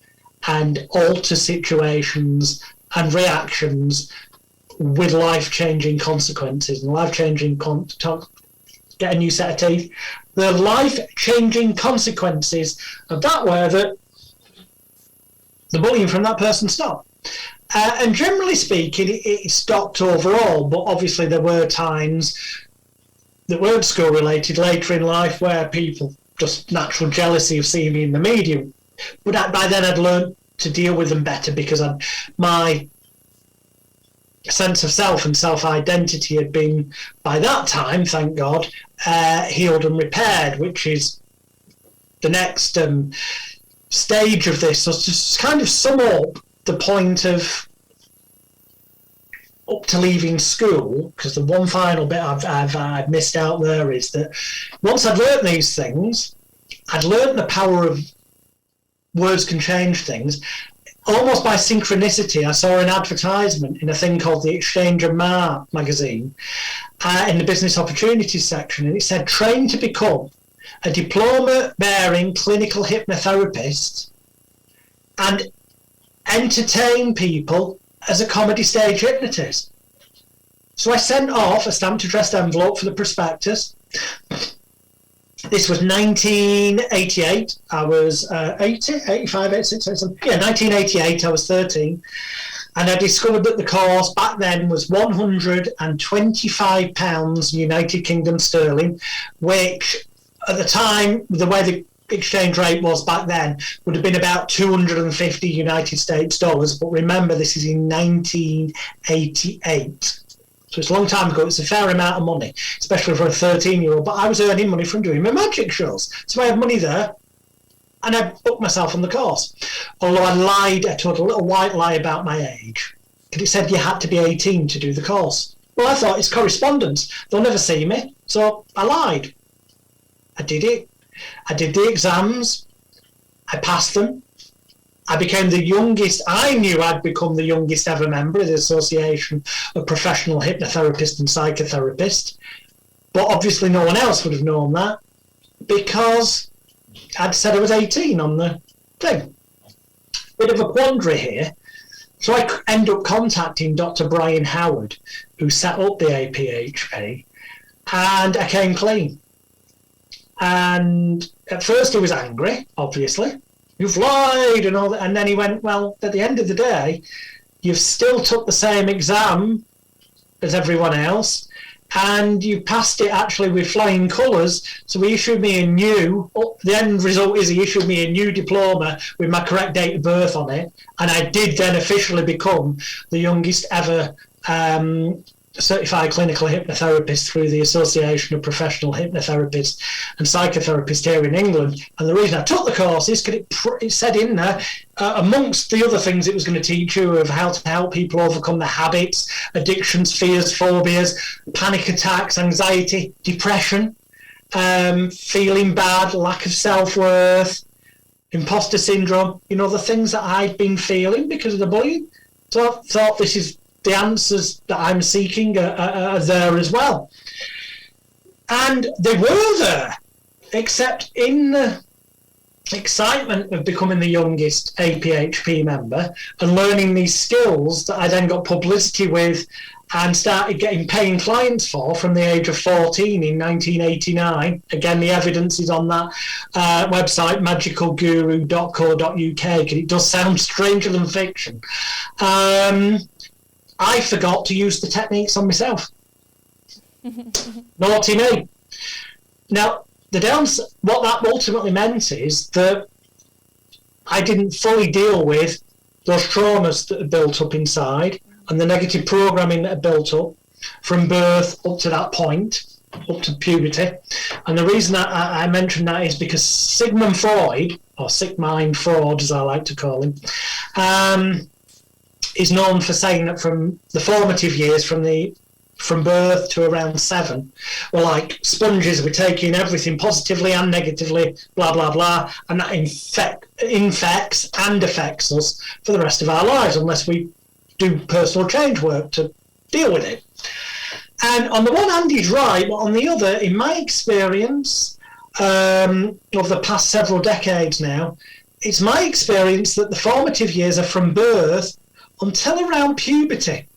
and alter situations and reactions with life-changing consequences. And life-changing, get a new set of teeth. The life-changing consequences of that were that the bullying from that person stopped. And generally speaking, it stopped overall, but obviously there were times that weren't school-related later in life where people, just natural jealousy of seeing me in the media. But by then I'd learned to deal with them better because my sense of self and self-identity had been, by that time, thank God, healed and repaired, which is the next stage of this. So to kind of sum up the point of up to leaving school, because the one final bit I've missed out there is that once I'd learnt these things, I'd learnt the power of words can change things. Almost by synchronicity, I saw an advertisement in a thing called the Exchange of magazine in the business opportunities section, and it said, train to become a diploma-bearing clinical hypnotherapist and entertain people as a comedy stage hypnotist. So I sent off a stamped addressed envelope for the prospectus. This was 1988. I was 80, 85, 86, 87. Yeah, 1988. I was 13. And I discovered that the course back then was £125 United Kingdom sterling, which at the time, the way the exchange rate was back then, would have been about 250 United States dollars. But remember, this is in 1988. So it's a long time ago. It's a fair amount of money, especially for a 13-year-old. But I was earning money from doing my magic shows. So I had money there, and I booked myself on the course. Although I told a little white lie about my age. Because it said you had to be 18 to do the course. Well, I thought it's correspondence. They'll never see me. So I lied. I did it. I did the exams. I passed them. I became the youngest. I knew I'd become the youngest ever member of the Association of Professional Hypnotherapists and Psychotherapists. But obviously no one else would have known that because I'd said I was 18 on the thing. Bit of a quandary here. So I end up contacting Dr. Brian Howard, who set up the APHP, and I came clean. And at first he was angry, obviously. You've lied and all that. And then he went, well, at the end of the day, you've still took the same exam as everyone else. and you passed it actually with flying colours. So he issued me the end result is he issued me a new diploma with my correct date of birth on it, and I did then officially become the youngest ever certified clinical hypnotherapist through the Association of Professional Hypnotherapists and Psychotherapists here in England. And the reason I took the course is because it said in there, amongst the other things it was going to teach you of how to help people overcome their habits, addictions, fears, phobias, panic attacks, anxiety, depression, feeling bad, lack of self-worth, imposter syndrome, the things that I'd been feeling because of the bullying. So I thought this is the answers that I'm seeking are there as well. And they were there, except in the excitement of becoming the youngest APHP member and learning these skills that I then got publicity with and started getting paying clients for from the age of 14 in 1989. Again, the evidence is on that website, magicalguru.co.uk, because it does sound stranger than fiction. I forgot to use the techniques on myself. Naughty me. Now, what that ultimately meant is that I didn't fully deal with those traumas that had built up inside and the negative programming that had built up from birth up to that point, up to puberty. And the reason that I mentioned that is because Sigmund Freud, or Sigmund Freud as I like to call him, is known for saying that from the formative years, from birth to around 7, were like sponges. We're taking everything positively and negatively, blah, blah, blah, and that infects and affects us for the rest of our lives unless we do personal change work to deal with it. And on the one hand, he's right, but on the other, in my experience of the past several decades now, it's my experience that the formative years are from birth until around puberty,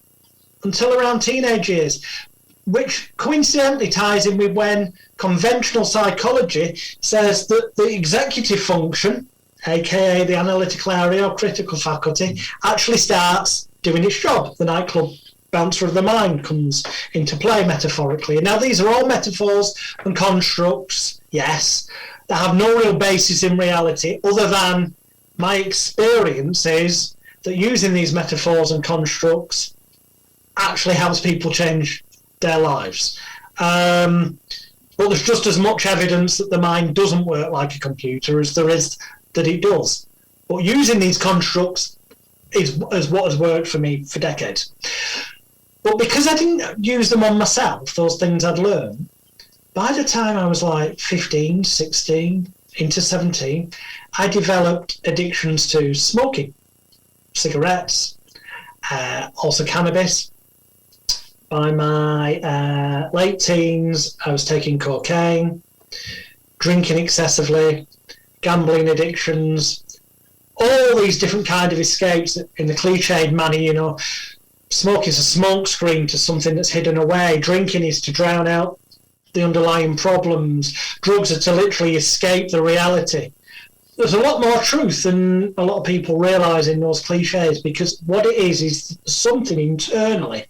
until around teenage years, which coincidentally ties in with when conventional psychology says that the executive function, aka the analytical area or critical faculty, actually starts doing its job. The nightclub bouncer of the mind comes into play metaphorically. And now these are all metaphors and constructs, yes, that have no real basis in reality other than my experience is that using these metaphors and constructs actually helps people change their lives. But there's just as much evidence that the mind doesn't work like a computer as there is that it does. But using these constructs is what has worked for me for decades. But because I didn't use them on myself, those things I'd learned, by the time I was like 15, 16, into 17, I developed addictions to smoking, cigarettes, also cannabis. By my late teens, I was taking cocaine, drinking excessively, gambling addictions, all these different kind of escapes in the cliched manner, smoke is a smoke screen to something that's hidden away. Drinking is to drown out the underlying problems. Drugs are to literally escape the reality. There's a lot more truth than a lot of people realise in those cliches, because what it is something internally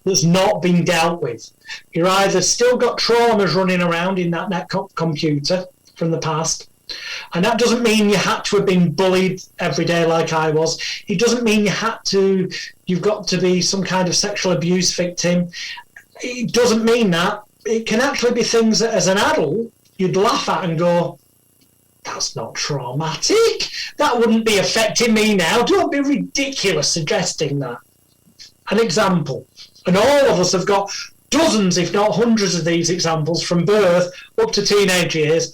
that's not been dealt with. You're either still got traumas running around in that computer from the past, and that doesn't mean you had to have been bullied every day like I was. It doesn't mean you've got to be some kind of sexual abuse victim. It doesn't mean that. It can actually be things that as an adult you'd laugh at and go, that's not traumatic. That wouldn't be affecting me now. Don't be ridiculous suggesting that. An example. And all of us have got dozens, if not hundreds of these examples from birth up to teenage years,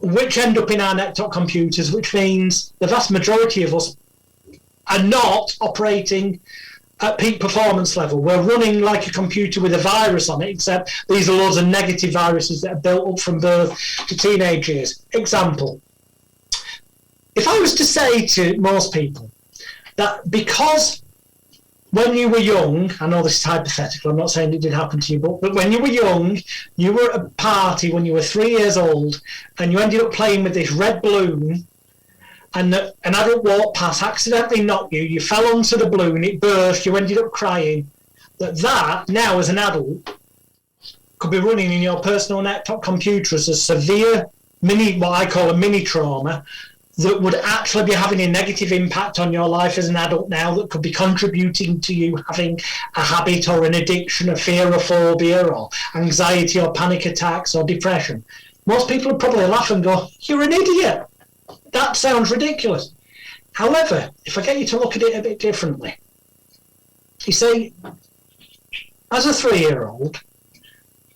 which end up in our neck-top computers, which means the vast majority of us are not operating at peak performance level. We're running like a computer with a virus on it, except these are loads of negative viruses that are built up from birth to teenage years. Example. If I was to say to most people that because when you were young, I know this is hypothetical, I'm not saying it did happen to you, but when you were young, you were at a party when you were 3 years old and you ended up playing with this red balloon, and an adult walked past, accidentally knocked you, you fell onto the balloon, it burst, you ended up crying, that now as an adult could be running in your personal laptop computer as a severe what I call a mini trauma, that would actually be having a negative impact on your life as an adult now, that could be contributing to you having a habit or an addiction, a fear or phobia or anxiety or panic attacks or depression. Most people would probably laugh and go, "You're an idiot. That sounds ridiculous." However, if I get you to look at it a bit differently, you see, as a 3-year-old,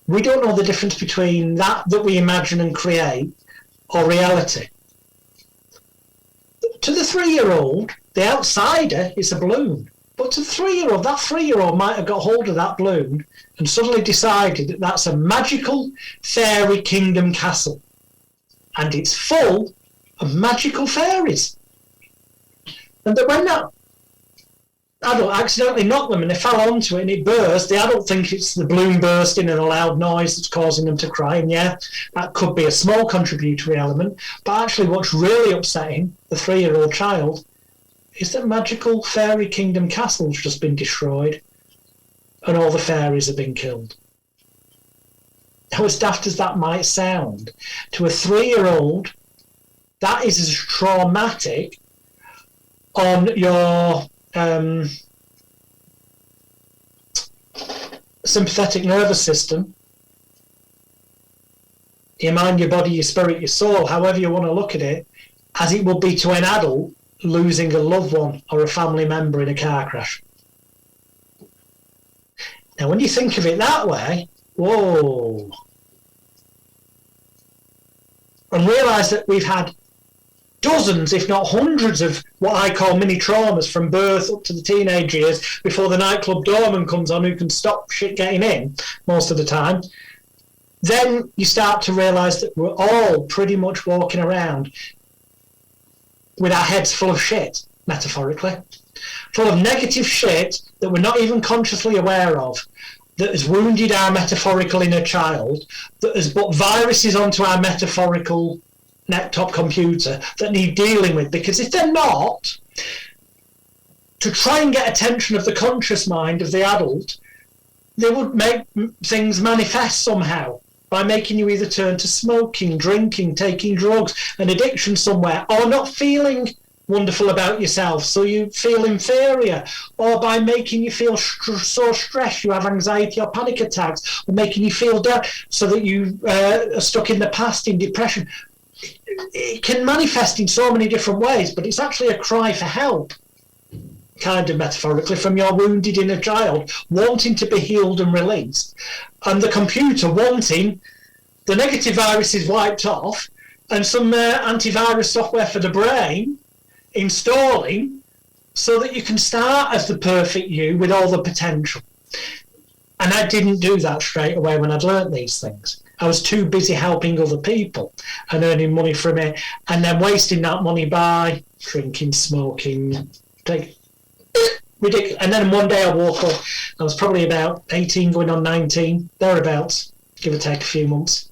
we don't know the difference between that we imagine and create or reality. To the 3-year-old, the outsider is a balloon. But to the 3-year-old, that 3-year-old might have got hold of that balloon and suddenly decided that that's a magical fairy kingdom castle. And it's full of magical fairies. And that when that adult accidentally knocked them and they fell onto it and it burst, the adult thinks it's the balloon bursting and a loud noise that's causing them to cry. And yeah, that could be a small contributory element. But actually what's really upsetting the 3-year-old child is that magical fairy kingdom castle's just been destroyed and all the fairies have been killed. How as daft as that might sound, to a 3-year-old, that is as traumatic on your sympathetic nervous system, your mind, your body, your spirit, your soul, however you want to look at it, as it would be to an adult losing a loved one or a family member in a car crash. Now, when you think of it that way, whoa, and realise that we've had dozens, if not hundreds, of what I call mini traumas from birth up to the teenage years before the nightclub doorman comes on who can stop shit getting in most of the time, then you start to realise that we're all pretty much walking around with our heads full of shit, metaphorically, full of negative shit that we're not even consciously aware of, that has wounded our metaphorical inner child, that has put viruses onto our metaphorical laptop computer that need dealing with. Because if they're not, to try and get attention of the conscious mind of the adult, they would make things manifest somehow by making you either turn to smoking, drinking, taking drugs, an addiction somewhere, or not feeling wonderful about yourself, so you feel inferior, or by making you feel so stressed you have anxiety or panic attacks, or making you feel down so that you are stuck in the past in depression. It can manifest in so many different ways, but it's actually a cry for help, kind of metaphorically, from your wounded inner child wanting to be healed and released, and the computer wanting the negative viruses wiped off and some antivirus software for the brain installing so that you can start as the perfect you with all the potential. And I didn't do that straight away when I'd learnt these things. I was too busy helping other people and earning money from it, and then wasting that money by drinking, smoking, ridiculous. And then one day I woke up, I was probably about 18 going on 19, thereabouts, give or take a few months.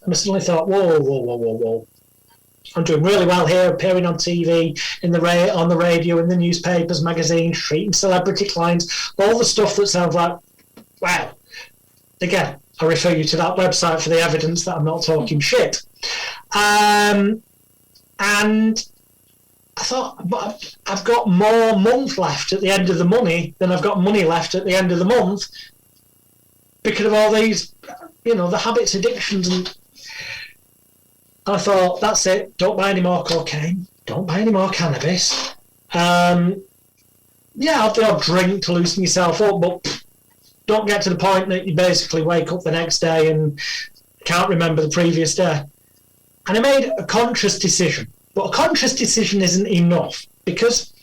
And I suddenly thought, whoa. I'm doing really well here, appearing on TV, on the radio, in the newspapers, magazines, treating celebrity clients, all the stuff that sounds like, wow. Again, I refer you to that website for the evidence that I'm not talking shit. And I thought, but I've got more month left at the end of the money than I've got money left at the end of the month because of all these, the habits, addictions. And I thought, that's it. Don't buy any more cocaine. Don't buy any more cannabis. Have the odd drink to loosen yourself up, but don't get to the point that you basically wake up the next day and can't remember the previous day. And I made a conscious decision. But a conscious decision isn't enough, because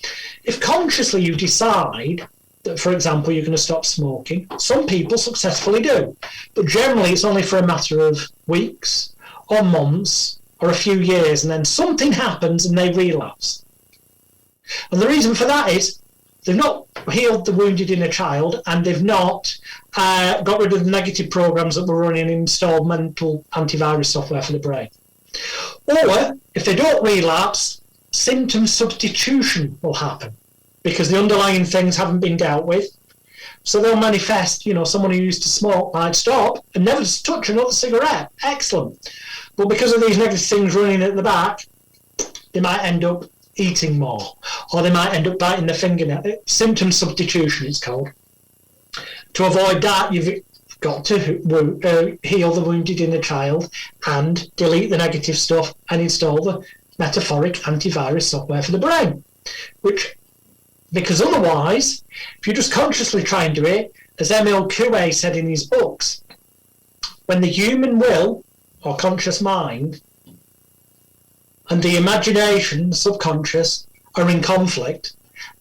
if consciously you decide that, for example, you're going to stop smoking, some people successfully do. But generally it's only for a matter of weeks or months or a few years, and then something happens and they relapse. And the reason for that is they've not healed the wounded inner child, and they've not got rid of the negative programs that were running and installed mental antivirus software for the brain. Or, if they don't relapse, symptom substitution will happen because the underlying things haven't been dealt with. So they'll manifest, someone who used to smoke might stop and never touch another cigarette. Excellent. But because of these negative things running at the back, they might end up eating more, or they might end up biting the fingernail. Symptom substitution, it's called. To avoid that, you've got to heal the wounded inner child and delete the negative stuff and install the metaphoric antivirus software for the brain. Because otherwise, if you just consciously try and do it, as Emil Coué said in his books, when the human will or conscious mind and the imagination, the subconscious, are in conflict,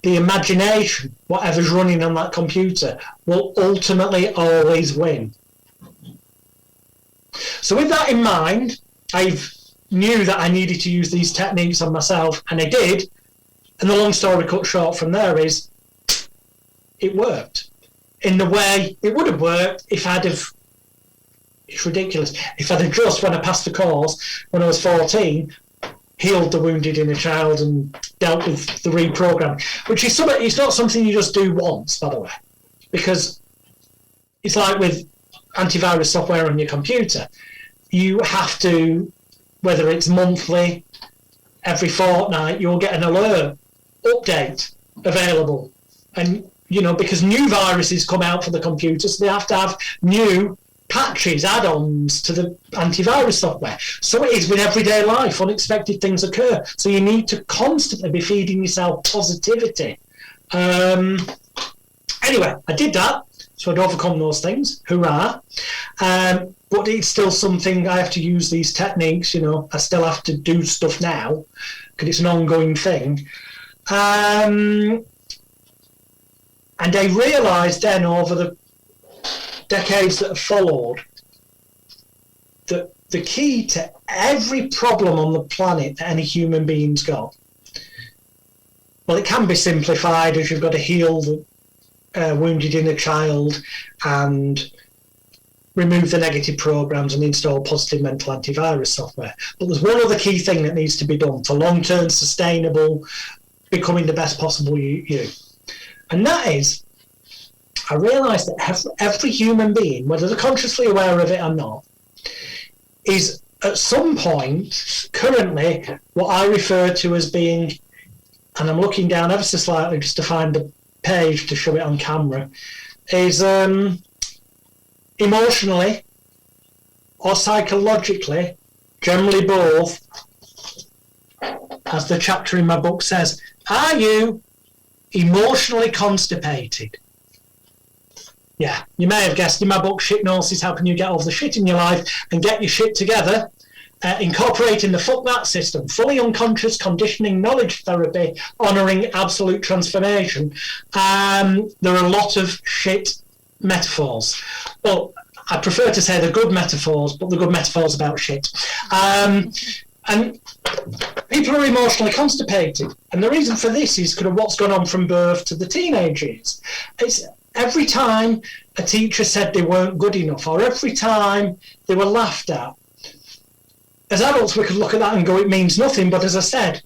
the imagination, whatever's running on that computer, will ultimately always win. So with that in mind, I knew that I needed to use these techniques on myself, and I did. And the long story cut short from there is, it worked. In the way it would have worked if I'd have, it's ridiculous, if I'd have just, when I passed the course, when I was 14, healed the wounded inner child and dealt with the reprogramming, which is something, it's not something you just do once, by the way, because it's like with antivirus software on your computer. You have to, whether it's monthly, every fortnight, you'll get an alert, update available. And, because new viruses come out for the computer, so they have to have new patches, add-ons to the antivirus software. So it is with everyday life. Unexpected things occur. So you need to constantly be feeding yourself positivity. Anyway, I did that. So I'd overcome those things. Hurrah. But it's still something I have to use these techniques. I still have to do stuff now because it's an ongoing thing. And I realised then over the decades that have followed that the key to every problem on the planet that any human being's got, well, it can be simplified as you've got to heal the wounded inner child and remove the negative programs and install positive mental antivirus software. But there's one other key thing that needs to be done for long-term sustainable becoming the best possible you. And that is, I realised that every human being, whether they're consciously aware of it or not, is at some point currently what I refer to as being, and I'm looking down ever so slightly just to find the page to show it on camera, is emotionally or psychologically, generally both, as the chapter in my book says, are you emotionally constipated? Yeah, you may have guessed in my book, Shitnosis, How Can You Get Over the Shit in Your Life and Get Your Shit Together, incorporating the fuck that system, fully unconscious conditioning, knowledge therapy, honouring absolute transformation. There are a lot of shit metaphors. Well, I prefer to say the good metaphors, but the good metaphors about shit. And people are emotionally constipated. And the reason for this is because of what's gone on from birth to the teenage years. It's every time a teacher said they weren't good enough, or every time they were laughed at, as adults we could look at that and go, it means nothing. But as I said,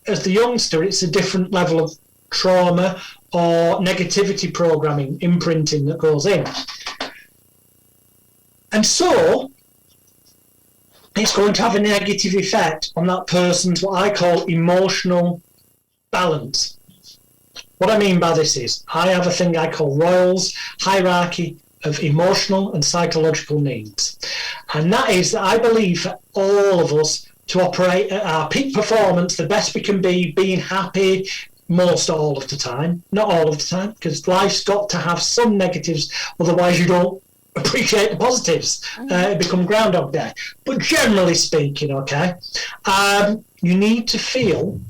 as the youngster, it's a different level of trauma or negativity programming, imprinting that goes in. And so it's going to have a negative effect on that person's what I call emotional balance. What I mean by this is I have a thing I call Royle's hierarchy of emotional and psychological needs. And that is that I believe for all of us to operate at our peak performance, the best we can be, being happy most all of the time, not all of the time, because life's got to have some negatives, otherwise you don't appreciate the positives. It become Groundhog Day. But generally speaking, okay, you need to feel,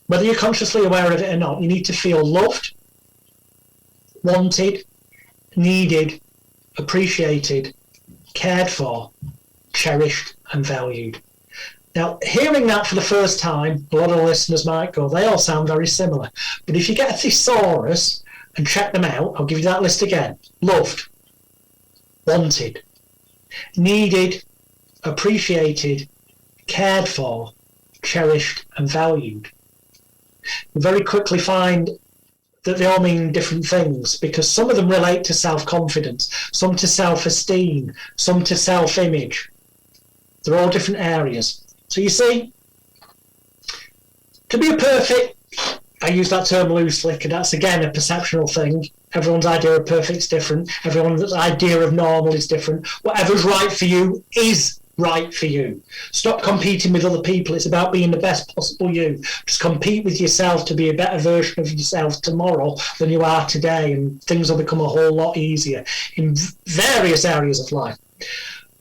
whether you're consciously aware of it or not, you need to feel loved, wanted, needed, appreciated, cared for, cherished and valued. Now, hearing that for the first time, a lot of listeners might go, they all sound very similar. But if you get a thesaurus and check them out, I'll give you that list again. Loved, wanted, needed, appreciated, cared for, cherished and valued. You very quickly find that they all mean different things, because some of them relate to self-confidence, some to self-esteem, some to self-image. They're all different areas. So you see, to be a perfect, I use that term loosely, because that's again a perceptual thing. Everyone's idea of perfect is different. Everyone's idea of normal is different. Whatever's right for you is right for you. Stop competing with other people. It's about being the best possible you. Just compete with yourself to be a better version of yourself tomorrow than you are today, and things will become a whole lot easier in various areas of life.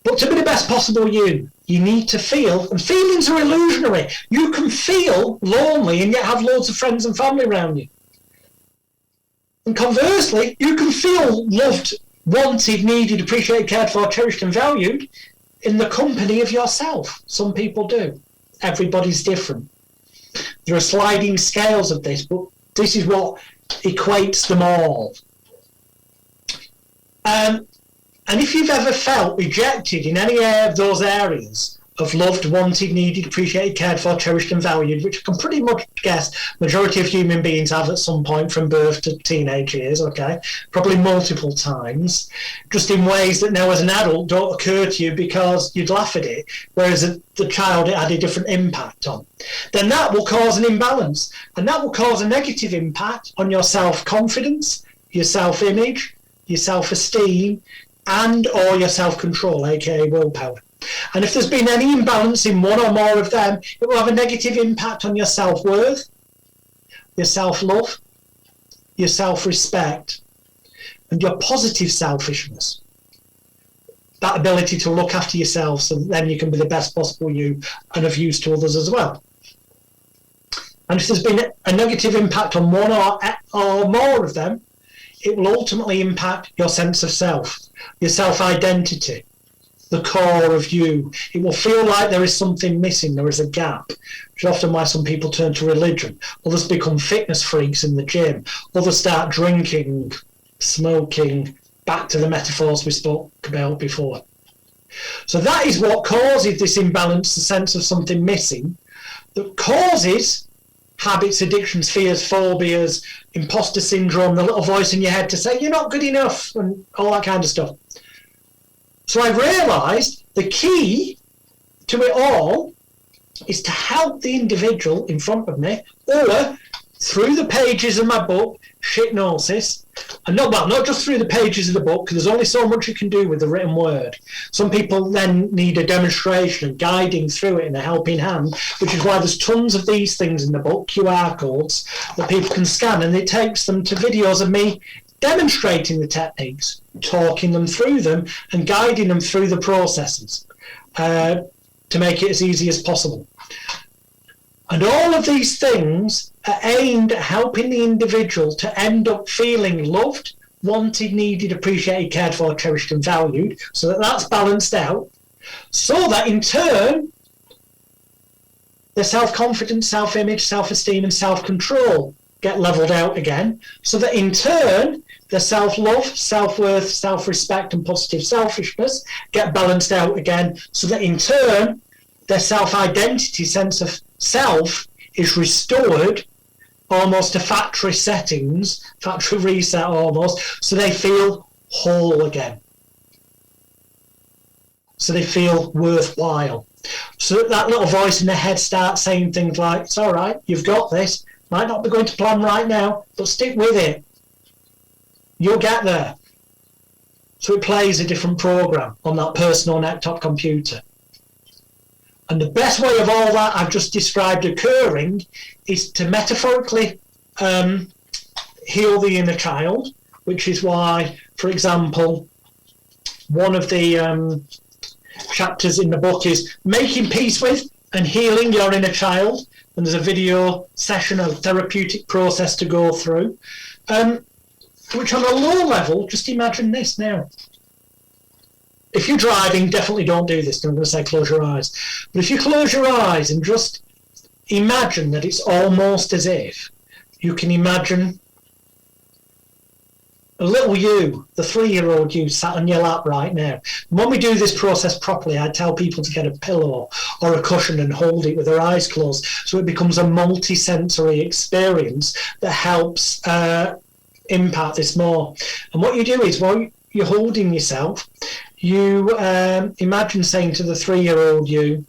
But to be the best possible you need to feel, and feelings are illusionary. You can feel lonely and yet have loads of friends and family around you. And conversely, you can feel loved, wanted, needed, appreciated, cared for, cherished and valued in the company of yourself. Some people do. Everybody's different. There are sliding scales of this, but this is what equates them all. And if you've ever felt rejected in any of those areas of loved, wanted, needed, appreciated, cared for, cherished and valued, which I can pretty much guess majority of human beings have at some point from birth to teenage years, okay, probably multiple times, just in ways that now as an adult don't occur to you because you'd laugh at it, whereas the child it had a different impact on, then that will cause an imbalance, and that will cause a negative impact on your self-confidence, your self-image, your self-esteem, and or your self-control, aka willpower. And if there's been any imbalance in one or more of them, it will have a negative impact on your self-worth, your self-love, your self-respect, and your positive selfishness. That ability to look after yourself so that then you can be the best possible you and of use to others as well. And if there's been a negative impact on one or more of them, it will ultimately impact your sense of self, your self-identity, the core of you. It will feel like there is something missing, there is a gap, which is often why some people turn to religion. Others become fitness freaks in the gym. Others start drinking, smoking, back to the metaphors we spoke about before. So that is what causes this imbalance, the sense of something missing, that causes habits, addictions, fears, phobias, imposter syndrome, the little voice in your head to say you're not good enough and all that kind of stuff. So I've realised the key to it all is to help the individual in front of me, or through the pages of my book, SHITNOSIS, and not just through the pages of the book, because there's only so much you can do with the written word. Some people then need a demonstration and guiding through it in a helping hand, which is why there's tons of these things in the book, QR codes, that people can scan, and it takes them to videos of me demonstrating the techniques, talking them through them, and guiding them through the processes to make it as easy as possible. And all of these things are aimed at helping the individual to end up feeling loved, wanted, needed, appreciated, cared for, cherished and valued, so that that's balanced out, so that in turn their self-confidence, self-image, self-esteem and self-control get levelled out again, so that in turn their self-love, self-worth, self-respect and positive selfishness get balanced out again, so that in turn their self-identity, sense of self is restored almost to factory settings, factory reset almost, so they feel whole again. So they feel worthwhile. So that little voice in their head starts saying things like, it's all right, you've got this, might not be going to plan right now, but stick with it. You'll get there. So it plays a different program on that personal laptop computer. And the best way of all that I've just described occurring is to metaphorically heal the inner child, which is why, for example, one of the chapters in the book is making peace with and healing your inner child. And there's a video session, a therapeutic process to go through, which on a low level, just imagine this now. If you're driving, definitely don't do this. I'm going to say close your eyes. But if you close your eyes and just imagine that it's almost as if you can imagine little you, the 3-year-old you sat on your lap right now. When we do this process properly, I tell people to get a pillow or a cushion and hold it with their eyes closed, so it becomes a multi-sensory experience that helps impact this more. And what you do is, while you're holding yourself, you imagine saying to the 3-year-old you,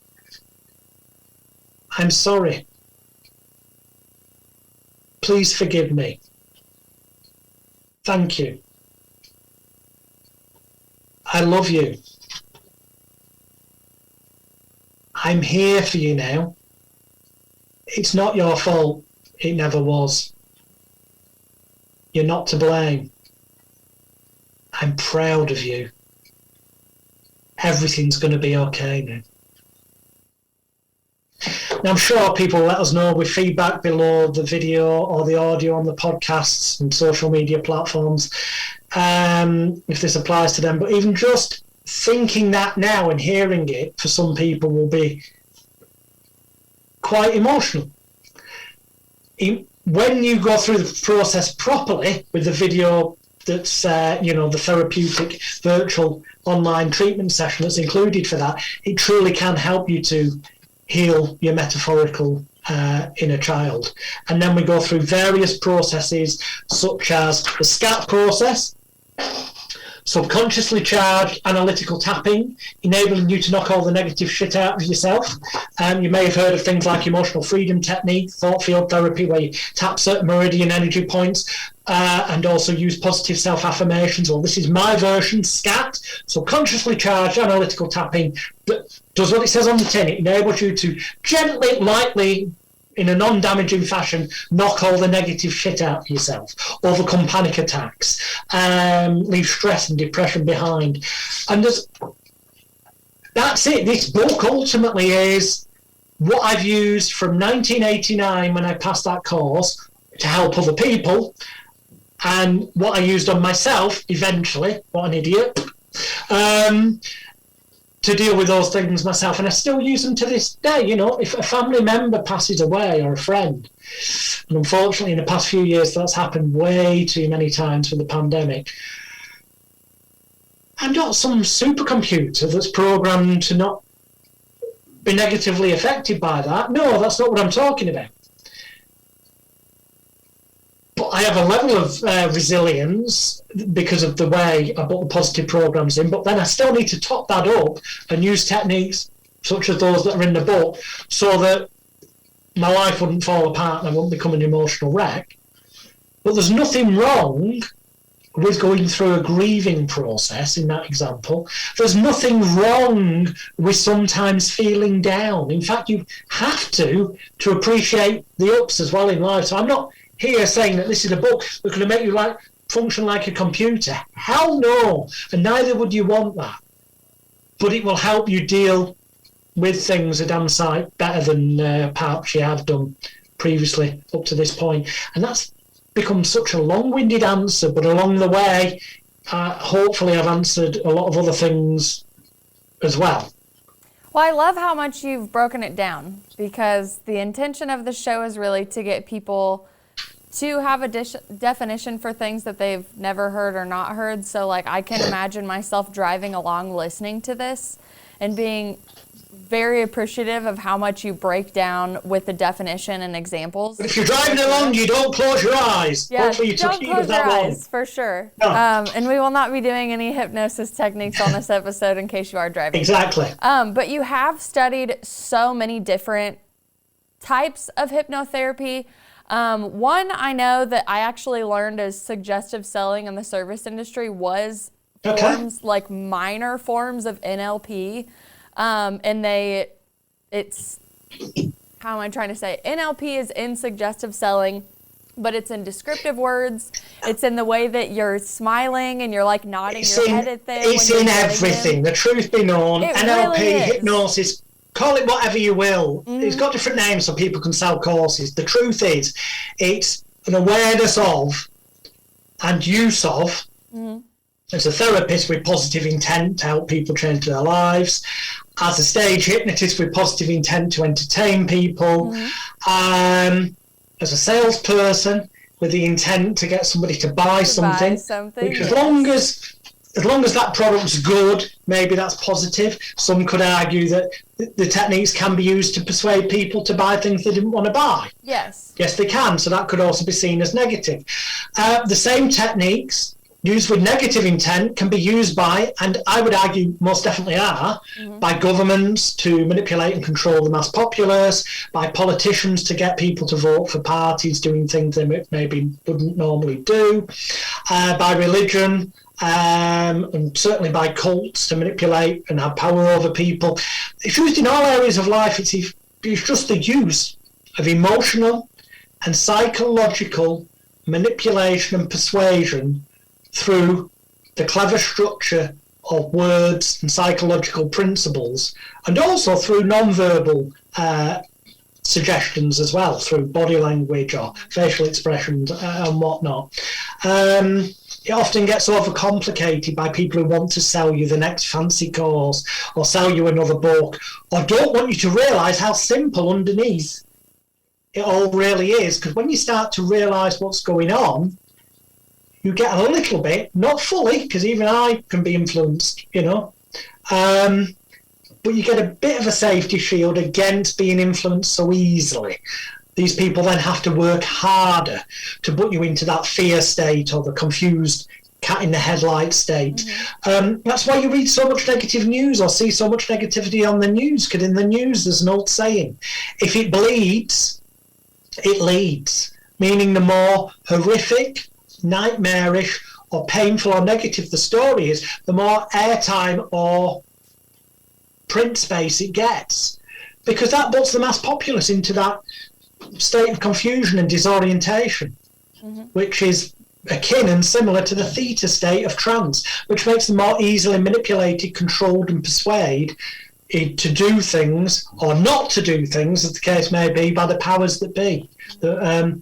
I'm sorry. Please forgive me. Thank you. I love you. I'm here for you now. It's not your fault. It never was. You're not to blame. I'm proud of you. Everything's going to be okay now. Now, I'm sure people will let us know with feedback below the video or the audio on the podcasts and social media platforms, if this applies to them. But even just thinking that now and hearing it for some people will be quite emotional. When you go through the process properly with the video that's, the therapeutic virtual online treatment session that's included for that, it truly can help you to heal your metaphorical inner child. And then we go through various processes such as the SCAT process, subconsciously charged analytical tapping, enabling you to knock all the negative shit out of yourself. You may have heard of things like emotional freedom technique, thought field therapy, where you tap certain meridian energy points, and also use positive self-affirmations. Well, this is my version, SCAT, subconsciously charged analytical tapping, that does what it says on the tin. It enables you to gently, lightly, in a non-damaging fashion, knock all the negative shit out of yourself, overcome panic attacks, leave stress and depression behind. And that's it. This book ultimately is what I've used from 1989 when I passed that course to help other people, and what I used on myself eventually, what an idiot, to deal with those things myself. And I still use them to this day. If a family member passes away or a friend, and unfortunately in the past few years that's happened way too many times with the pandemic, I'm not some supercomputer that's programmed to not be negatively affected by that. No, that's not what I'm talking about. But I have a level of resilience because of the way I put the positive programs in, but then I still need to top that up and use techniques such as those that are in the book so that my life wouldn't fall apart and I wouldn't become an emotional wreck. But there's nothing wrong with going through a grieving process in that example. There's nothing wrong with sometimes feeling down. In fact, you have to appreciate the ups as well in life. So I'm not here saying that this is a book that's going to make you function like a computer. Hell no, and neither would you want that. But it will help you deal with things a damn sight better than perhaps you have done previously up to this point. And that's become such a long-winded answer, but along the way, hopefully I've answered a lot of other things as well. Well, I love how much you've broken it down, because the intention of the show is really to get people to have a definition for things that they've never heard or not heard. So I can imagine myself driving along listening to this and being very appreciative of how much you break down with the definition and examples. But if you're driving along, you don't close your eyes. Yeah, don't close your eyes, for sure. No. And we will not be doing any hypnosis techniques on this episode in case you are driving. Exactly. But you have studied so many different types of hypnotherapy. One I know that I actually learned as suggestive selling in the service industry was forms, minor forms of NLP. And it's, how am I trying to say? NLP is in suggestive selling, but it's in descriptive words. It's in the way that you're smiling and you're nodding your head at things. It's in everything. The truth be known, it NLP, really hypnosis, call it whatever you will. It's got different names so people can sell courses. The truth is, it's an awareness of and use of, as a therapist with positive intent to help people change their lives, as a stage hypnotist with positive intent to entertain people, as a salesperson with the intent to get somebody to buy something. Which as long as that product's good, maybe that's positive. Some could argue that the techniques can be used to persuade people to buy things they didn't want to buy. Yes. Yes, they can. So that could also be seen as negative. The same techniques used with negative intent can be used by, and I would argue most definitely are, by governments to manipulate and control the mass populace, by politicians to get people to vote for parties doing things they maybe wouldn't normally do, by religion, and certainly by cults to manipulate and have power over people. It's used in all areas of life. It's just the use of emotional and psychological manipulation and persuasion through the clever structure of words and psychological principles, and also through non-verbal suggestions as well, through body language or facial expressions and whatnot. It often gets overcomplicated by people who want to sell you the next fancy course or sell you another book, or don't want you to realise how simple underneath it all really is. Because when you start to realise what's going on, you get a little bit, not fully, because even I can be influenced, but you get a bit of a safety shield against being influenced so easily. These people then have to work harder to put you into that fear state or the confused cat in the headlight state. That's why you read so much negative news or see so much negativity on the news, because in the news there's an old saying, if it bleeds, it leads, meaning the more horrific, nightmarish or painful or negative the story is, the more airtime or print space it gets, because that puts the mass populace into that state of confusion and disorientation, which is akin and similar to the theta state of trance, which makes them more easily manipulated, controlled and persuaded to do things or not to do things, as the case may be, by the powers that be that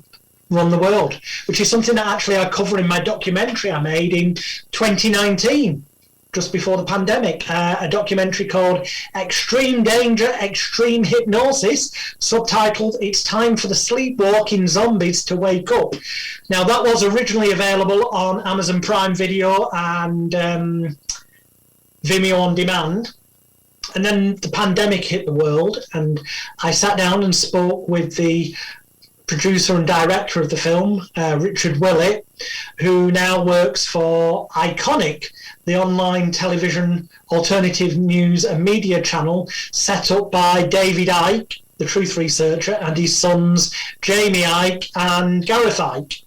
run the world, which is something that actually I cover in my documentary I made in 2019, just before the pandemic, a documentary called Extreme Danger, Extreme Hypnosis, subtitled It's Time for the Sleepwalking Zombies to Wake Up. Now, that was originally available on Amazon Prime Video and Vimeo On Demand. And then the pandemic hit the world, and I sat down and spoke with the producer and director of the film, Richard Willett, who now works for Iconic, the online television alternative news and media channel set up by David Icke, the truth researcher, and his sons Jamie Icke and Gareth Icke.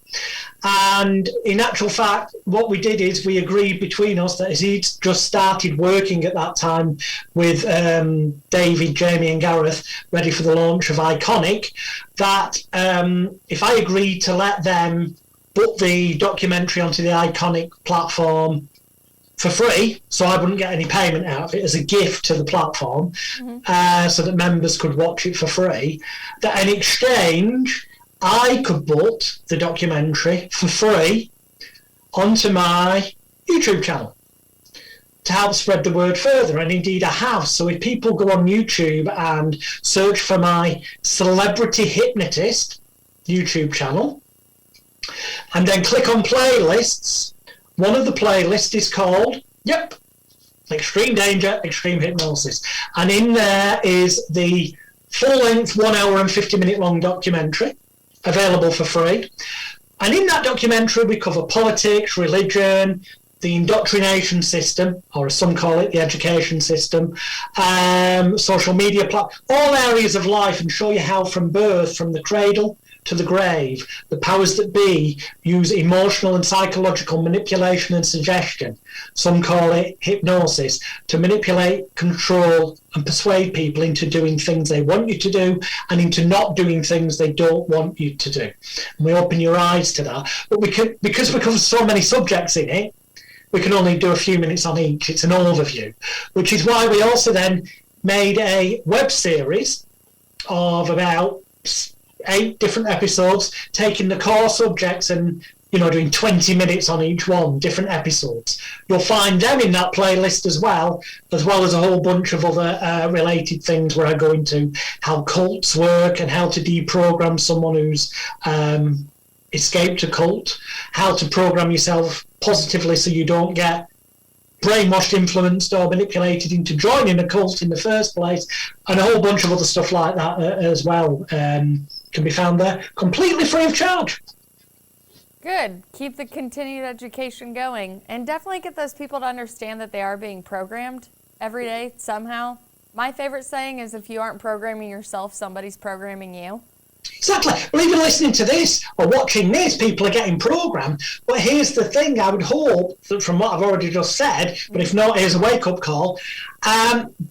And in actual fact, what we did is we agreed between us that as he'd just started working at that time with David, Jamie and Gareth, ready for the launch of Iconic, that if I agreed to let them put the documentary onto the Iconic platform for free, so I wouldn't get any payment out of it, as a gift to the platform, so that members could watch it for free, that in exchange I could put the documentary for free onto my YouTube channel to help spread the word further. And indeed I have. So if people go on YouTube and search for my Celebrity Hypnotist YouTube channel and then click on playlists, one of the playlists is called, Extreme Danger, Extreme Hypnosis. And in there is the full-length 1 hour and 50-minute long documentary, available for free. And in that documentary, we cover politics, religion, the indoctrination system, or as some call it, the education system, social media, all areas of life, and show you how from birth, from the cradle to the grave, the powers that be use emotional and psychological manipulation and suggestion, some call it hypnosis, to manipulate, control and persuade people into doing things they want you to do and into not doing things they don't want you to do. And we open your eyes to that. But because we cover so many subjects in it, we can only do a few minutes on each. It's an overview, which is why we also then made a web series of about 8 different episodes, taking the core subjects and, doing 20 minutes on each one, different episodes. You'll find them in that playlist as well as a whole bunch of other related things where I go into how cults work and how to deprogram someone who's escaped a cult, how to program yourself positively so you don't get brainwashed, influenced, or manipulated into joining a cult in the first place, and a whole bunch of other stuff like that as well can be found there, completely free of charge. Good. Keep the continued education going, and definitely get those people to understand that they are being programmed every day somehow. My favorite saying is, if you aren't programming yourself, somebody's programming you. Exactly. Well, even listening to this or watching this, people are getting programmed. But here's the thing, I would hope that from what I've already just said, but if not, here's a wake-up call.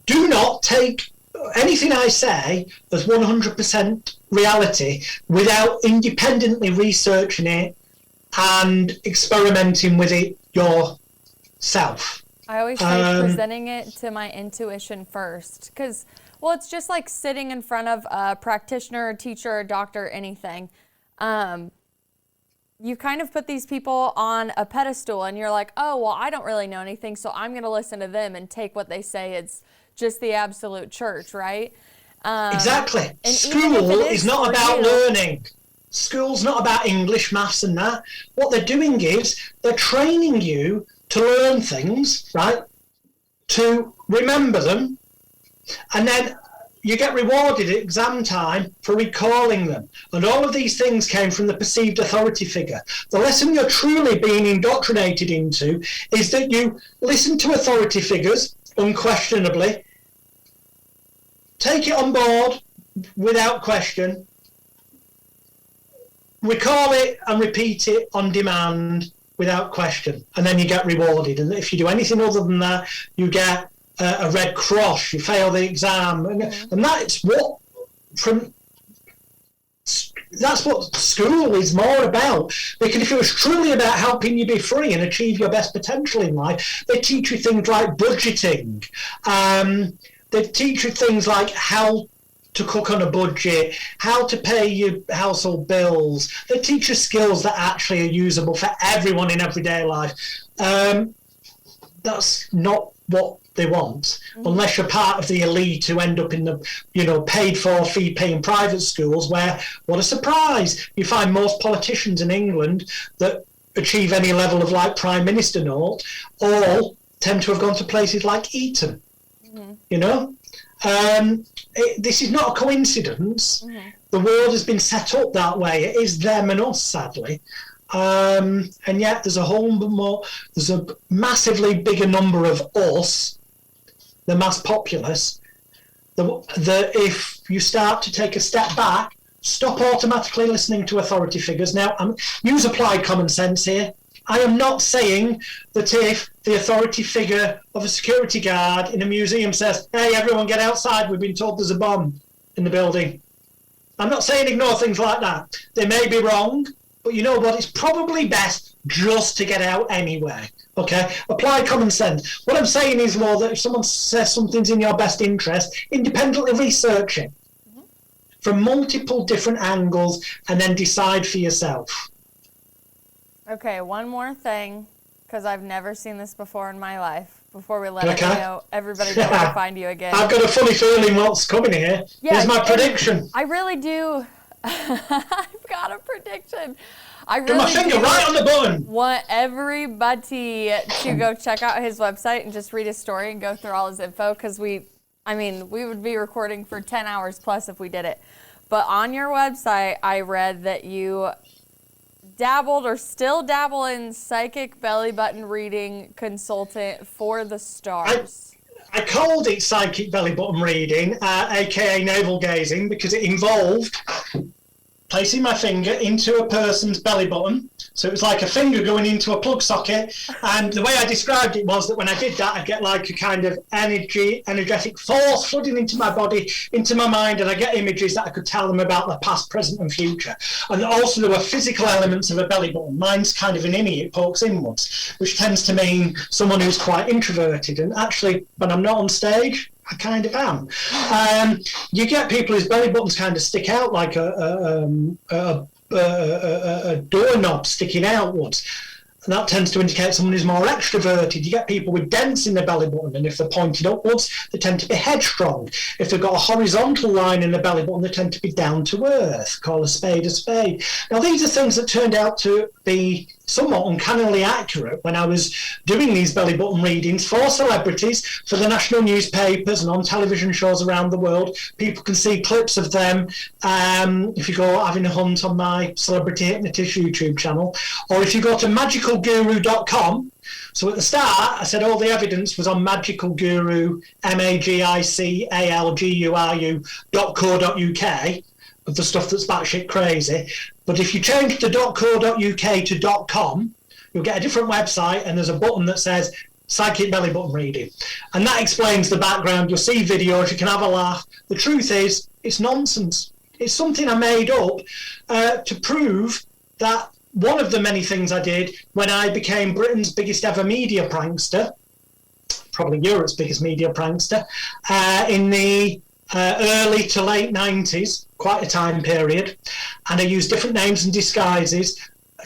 Do not take anything I say as 100% reality without independently researching it and experimenting with it yourself. I always say presenting it to my intuition first, because, well, it's just like sitting in front of a practitioner, a teacher, a doctor, anything. You kind of put these people on a pedestal and you're like, oh, well, I don't really know anything, so I'm going to listen to them and take what they say. It's just the absolute church, right? Exactly. School is not about learning. School's not about English, maths and that. What they're doing is they're training you to learn things, right? To remember them. And then you get rewarded at exam time for recalling them. And all of these things came from the perceived authority figure. The lesson you're truly being indoctrinated into is that you listen to authority figures, unquestionably, take it on board without question, recall it and repeat it on demand without question, and then you get rewarded. And if you do anything other than that, you get a red cross, you fail the exam, and that's what school is more about. Because if it was truly about helping you be free and achieve your best potential in life, they teach you things like budgeting, they teach you things like how to cook on a budget, how to pay your household bills. They teach you skills that actually are usable for everyone in everyday life. That's not what they want, unless you're part of the elite who end up in the, paid for, fee-paying private schools where, what a surprise, you find most politicians in England that achieve any level of like Prime Minister note all tend to have gone to places like Eton, this is not a coincidence. The world has been set up that way. It is them and us, sadly. And yet there's a massively bigger number of us, the mass populace, that if you start to take a step back, stop automatically listening to authority figures. Now, use applied common sense here. I am not saying that if the authority figure of a security guard in a museum says, hey, everyone get outside, we've been told there's a bomb in the building. I'm not saying ignore things like that. They may be wrong, but you know what? It's probably best just to get out anyway. Okay? Apply common sense. What I'm saying is more that if someone says something's in your best interest, independently research it from multiple different angles and then decide for yourself. Okay, one more thing, because I've never seen this before in my life, before we let everybody know where to find you again. I've got a funny feeling what's coming here. Yeah, here's my prediction. I really do. I've got a prediction. I really Got my finger right on the button. Want everybody to go check out his website and just read his story and go through all his info, because we would be recording for 10 hours plus if we did it. But on your website, I read that you dabbled or still dabble in psychic belly button reading consultant for the stars. I called it psychic belly button reading, aka navel gazing, because it involved placing my finger into a person's belly button. So it was like a finger going into a plug socket. And the way I described it was that when I did that, I'd get like a kind of energetic force flooding into my body, into my mind, and I get images that I could tell them about the past, present, and future. And also there were physical elements of a belly button. Mine's kind of an innie, it pokes inwards, which tends to mean someone who's quite introverted. And actually, when I'm not on stage, I kind of am. You get people whose belly buttons kind of stick out like a doorknob sticking outwards. And that tends to indicate someone who's more extroverted. You get people with dents in their belly button, and if they're pointed upwards, they tend to be headstrong. If they've got a horizontal line in the belly button, they tend to be down to earth. Call a spade a spade. Now, these are things that turned out to be somewhat uncannily accurate when I was doing these belly button readings for celebrities, for the national newspapers and on television shows around the world. People can see clips of them if you go having a hunt on my Celebrity Hypnotist YouTube channel, or if you go to magicalguru.com. So at the start, I said all the evidence was on Magical Guru, magicalguru.co.uk, of the stuff that's batshit crazy. But if you change the .co.uk to .com, you'll get a different website, and there's a button that says psychic belly button reading. And that explains the background. You'll see videos, you can have a laugh. The truth is, it's nonsense. It's something I made up to prove that one of the many things I did when I became Britain's biggest ever media prankster, probably Europe's biggest media prankster, in the early to late 90s, quite a time period, and I used different names and disguises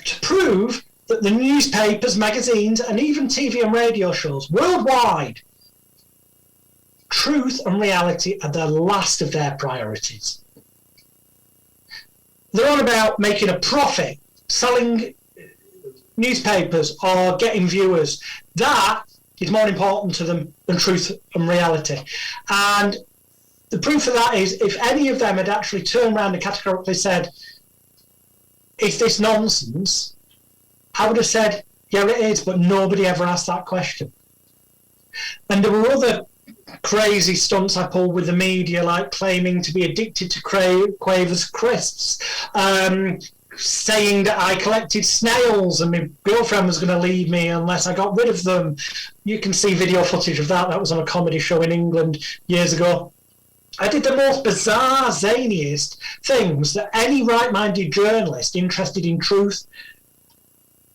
to prove that the newspapers, magazines, and even TV and radio shows worldwide, truth and reality are the last of their priorities. They're on about making a profit, selling newspapers or getting viewers. That is more important to them than truth and reality. And the proof of that is, if any of them had actually turned around and categorically said, is this nonsense? I would have said, yeah, it is, but nobody ever asked that question. And there were other crazy stunts I pulled with the media, like claiming to be addicted to Quavers crisps, saying that I collected snails and my girlfriend was going to leave me unless I got rid of them. You can see video footage of that. That was on a comedy show in England years ago. I did the most bizarre, zaniest things that any right-minded journalist interested in truth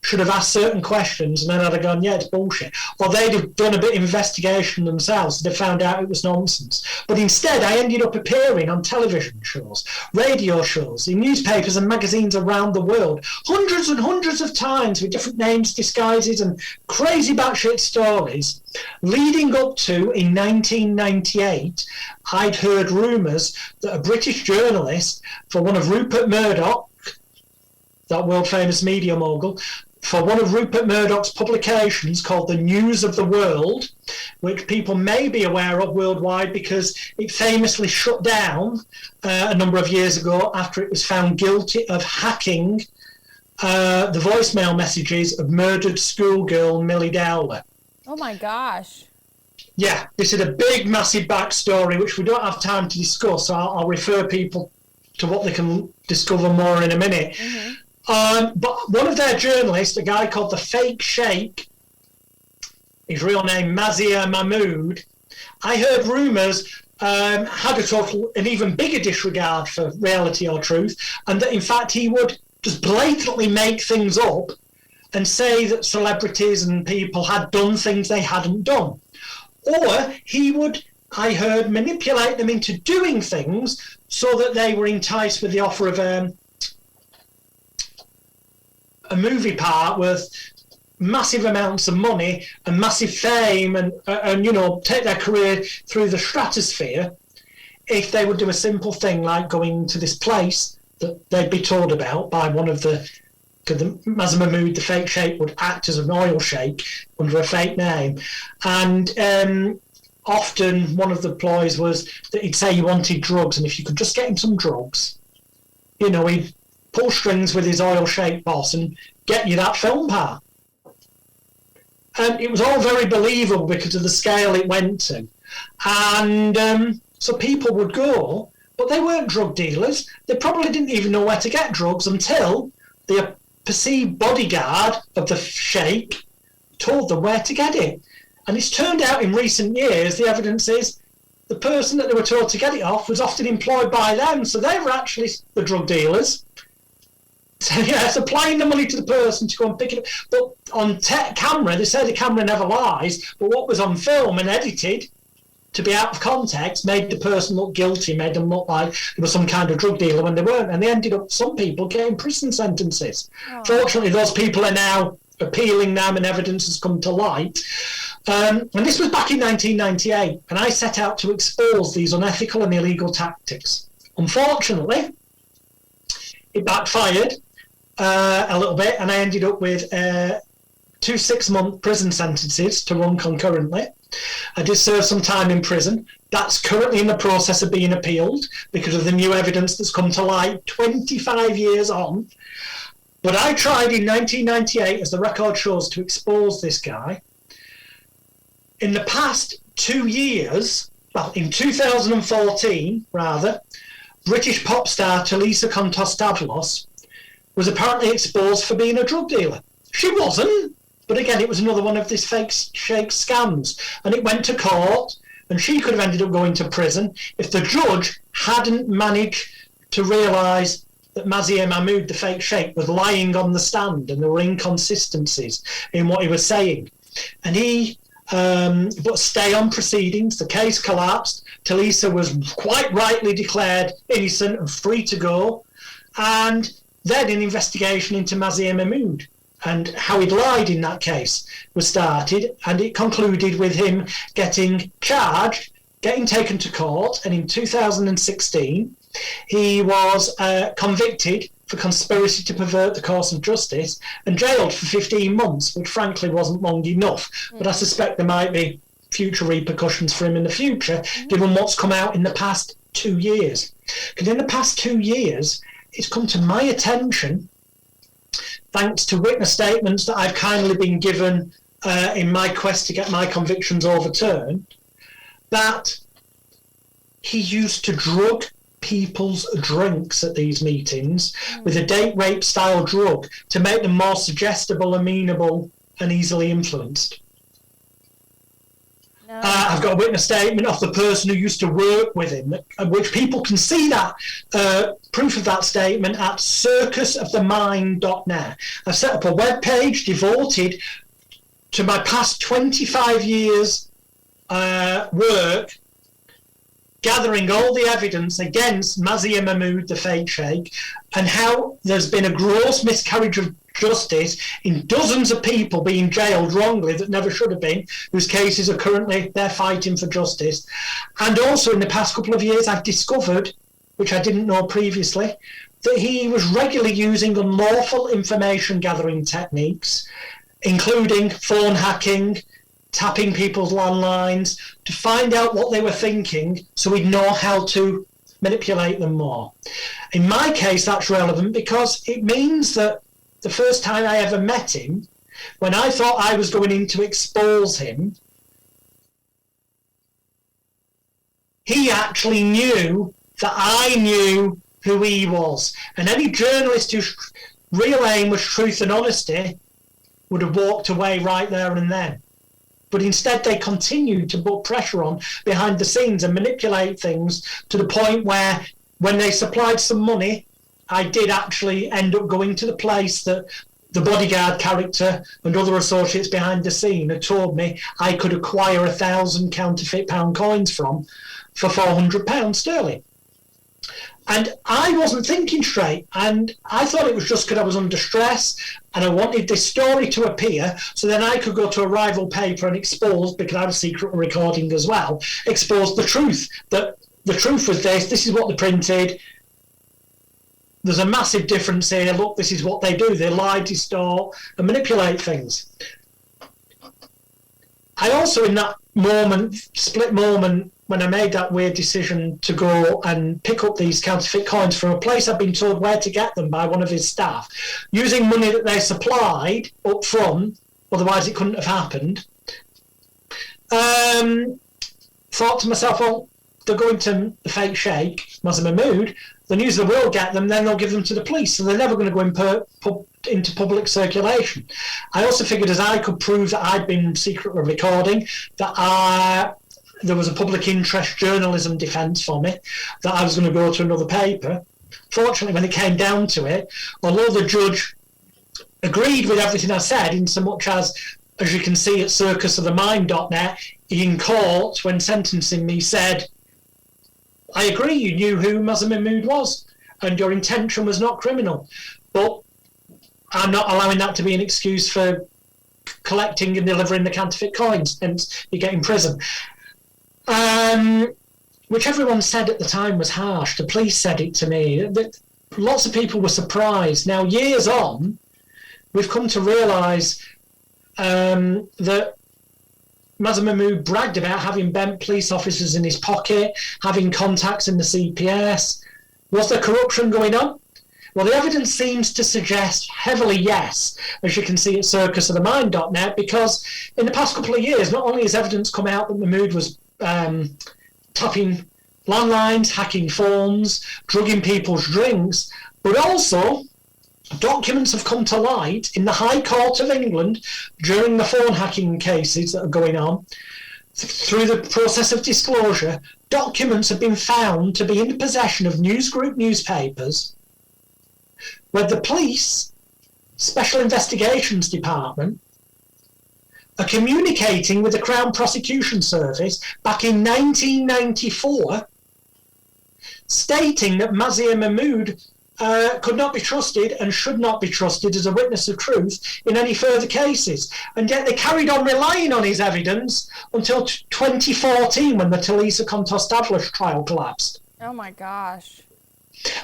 should have asked certain questions, and then I'd have gone, yeah, it's bullshit. Or they'd have done a bit of investigation themselves, and they found out it was nonsense. But instead, I ended up appearing on television shows, radio shows, in newspapers and magazines around the world, hundreds and hundreds of times with different names, disguises, and crazy batshit stories. Leading up to, in 1998, I'd heard rumours that a British journalist for one of Rupert Murdoch, that world-famous media mogul, for one of Rupert Murdoch's publications called The News of the World, which people may be aware of worldwide because it famously shut down a number of years ago after it was found guilty of hacking the voicemail messages of murdered schoolgirl Millie Dowler. Oh my gosh. Yeah, this is a big, massive backstory, which we don't have time to discuss. So I'll refer people to what they can discover more in a minute. Mm-hmm. But one of their journalists, a guy called the Fake Sheikh, his real name Mazia Mahmood, I heard rumours had a total, an even bigger disregard for reality or truth, and that in fact he would just blatantly make things up and say that celebrities and people had done things they hadn't done. Or he would, I heard, manipulate them into doing things so that they were enticed with the offer of a movie part worth massive amounts of money and massive fame and you know, take their career through the stratosphere if they would do a simple thing like going to this place that they'd be told about by one of the Mazza Mahmood, the fake sheikh, would act as an oil sheikh under a fake name. And often one of the ploys was that he'd say he wanted drugs, and if you could just get him some drugs, you know, he'd pull strings with his oil sheikh boss and get you that film part. And it was all very believable because of the scale it went to. And so people would go, but they weren't drug dealers. They probably didn't even know where to get drugs until the perceived bodyguard of the sheikh told them where to get it. And it's turned out in recent years, the evidence is the person that they were told to get it off was often employed by them. So they were actually the drug dealers. So, yeah, supplying the money to the person to go and pick it up. But on camera, they say the camera never lies, but what was on film and edited to be out of context made the person look guilty, made them look like they were some kind of drug dealer when they weren't. And they ended up, some people, getting prison sentences. Oh. Fortunately, those people are now appealing them and evidence has come to light. And this was back in 1998, and I set out to expose these unethical and illegal tactics. Unfortunately, it backfired a little bit, and I ended up with 2 6-month prison sentences to run concurrently. I did serve some time in prison. That's currently in the process of being appealed because of the new evidence that's come to light 25 years on. But I tried in 1998, as the record shows, to expose this guy. In the past 2 years, well, in 2014, rather, British pop star Talisa Kontostavlos was apparently exposed for being a drug dealer. She wasn't, but again, it was another one of these fake scams. And it went to court, and she could have ended up going to prison if the judge hadn't managed to realise that Mazia Mahmood, the fake sheikh, was lying on the stand and there were inconsistencies in what he was saying. And he but stay on proceedings. The case collapsed. Talisa was quite rightly declared innocent and free to go. And then an investigation into Mazia Mahmood and how he'd lied in that case was started, and it concluded with him getting charged, getting taken to court, and in 2016 he was convicted for conspiracy to pervert the course of justice and jailed for 15 months, which frankly wasn't long enough. But I suspect there might be future repercussions for him in the future, given what's come out in the past 2 years. Because in the past 2 years, it's come to my attention, thanks to witness statements that I've kindly been given in my quest to get my convictions overturned, that he used to drug people's drinks at these meetings with a date rape style drug to make them more suggestible, amenable, and easily influenced. No. I've got a witness statement of the person who used to work with him, which people can see that proof of that statement at circusofthemind.net. I've set up a web page devoted to my past 25 years work, gathering all the evidence against Mazia Mahmood, the fake sheikh, and how there's been a gross miscarriage of justice in dozens of people being jailed wrongly that never should have been, whose cases are currently, they're fighting for justice. And also in the past couple of years, I've discovered, which I didn't know previously, that he was regularly using unlawful information gathering techniques, including phone hacking, tapping people's landlines to find out what they were thinking so we'd know how to manipulate them more. In my case, that's relevant because it means that the first time I ever met him, when I thought I was going in to expose him, he actually knew that I knew who he was. And any journalist whose real aim was truth and honesty would have walked away right there and then. But instead they continued to put pressure on behind the scenes and manipulate things to the point where when they supplied some money, I did actually end up going to the place that the bodyguard character and other associates behind the scene had told me I could acquire 1,000 counterfeit pound coins from for £400 sterling. And I wasn't thinking straight, and I thought it was just because I was under stress and I wanted this story to appear so then I could go to a rival paper and expose, because I was secret recording as well, expose the truth. That the truth was this is what they printed. There's a massive difference here. Look, this is what they do. They lie, distort, and manipulate things. I also, in that moment, split moment, when I made that weird decision to go and pick up these counterfeit coins from a place I'd been told where to get them by one of his staff, using money that they supplied up front, otherwise it couldn't have happened, thought to myself, well, they're going to the fake sheikh, Mazia Mahmood, the news they will get them, then they'll give them to the police, so they're never going to go into public circulation. I also figured as I could prove that I'd been secretly recording, that there was a public interest journalism defence for me, that I was going to go to another paper. Fortunately, when it came down to it, although the judge agreed with everything I said, in so much as you can see at circusofthemind.net, he in court, when sentencing me, said, I agree, you knew who Mazia Mahmood was, and your intention was not criminal. But I'm not allowing that to be an excuse for collecting and delivering the counterfeit coins, hence you get in prison. Which everyone said at the time was harsh. The police said it to me. Lots of people were surprised. Now, years on, we've come to realise that Mazen Mahmood bragged about having bent police officers in his pocket, having contacts in the CPS. Was there corruption going on? Well, the evidence seems to suggest heavily yes, as you can see at circusofthemind.net, because in the past couple of years, not only has evidence come out that Mahmood was tapping landlines, hacking phones, drugging people's drinks, but also documents have come to light in the High Court of England during the phone hacking cases that are going on. Through the process of disclosure, documents have been found to be in the possession of newsgroup newspapers where the police, Special Investigations Department, are communicating with the Crown Prosecution Service back in 1994, stating that Mazen Mahmood could not be trusted and should not be trusted as a witness of truth in any further cases. And yet they carried on relying on his evidence until 2014, when the Talisa Contostavlos trial collapsed. Oh my gosh.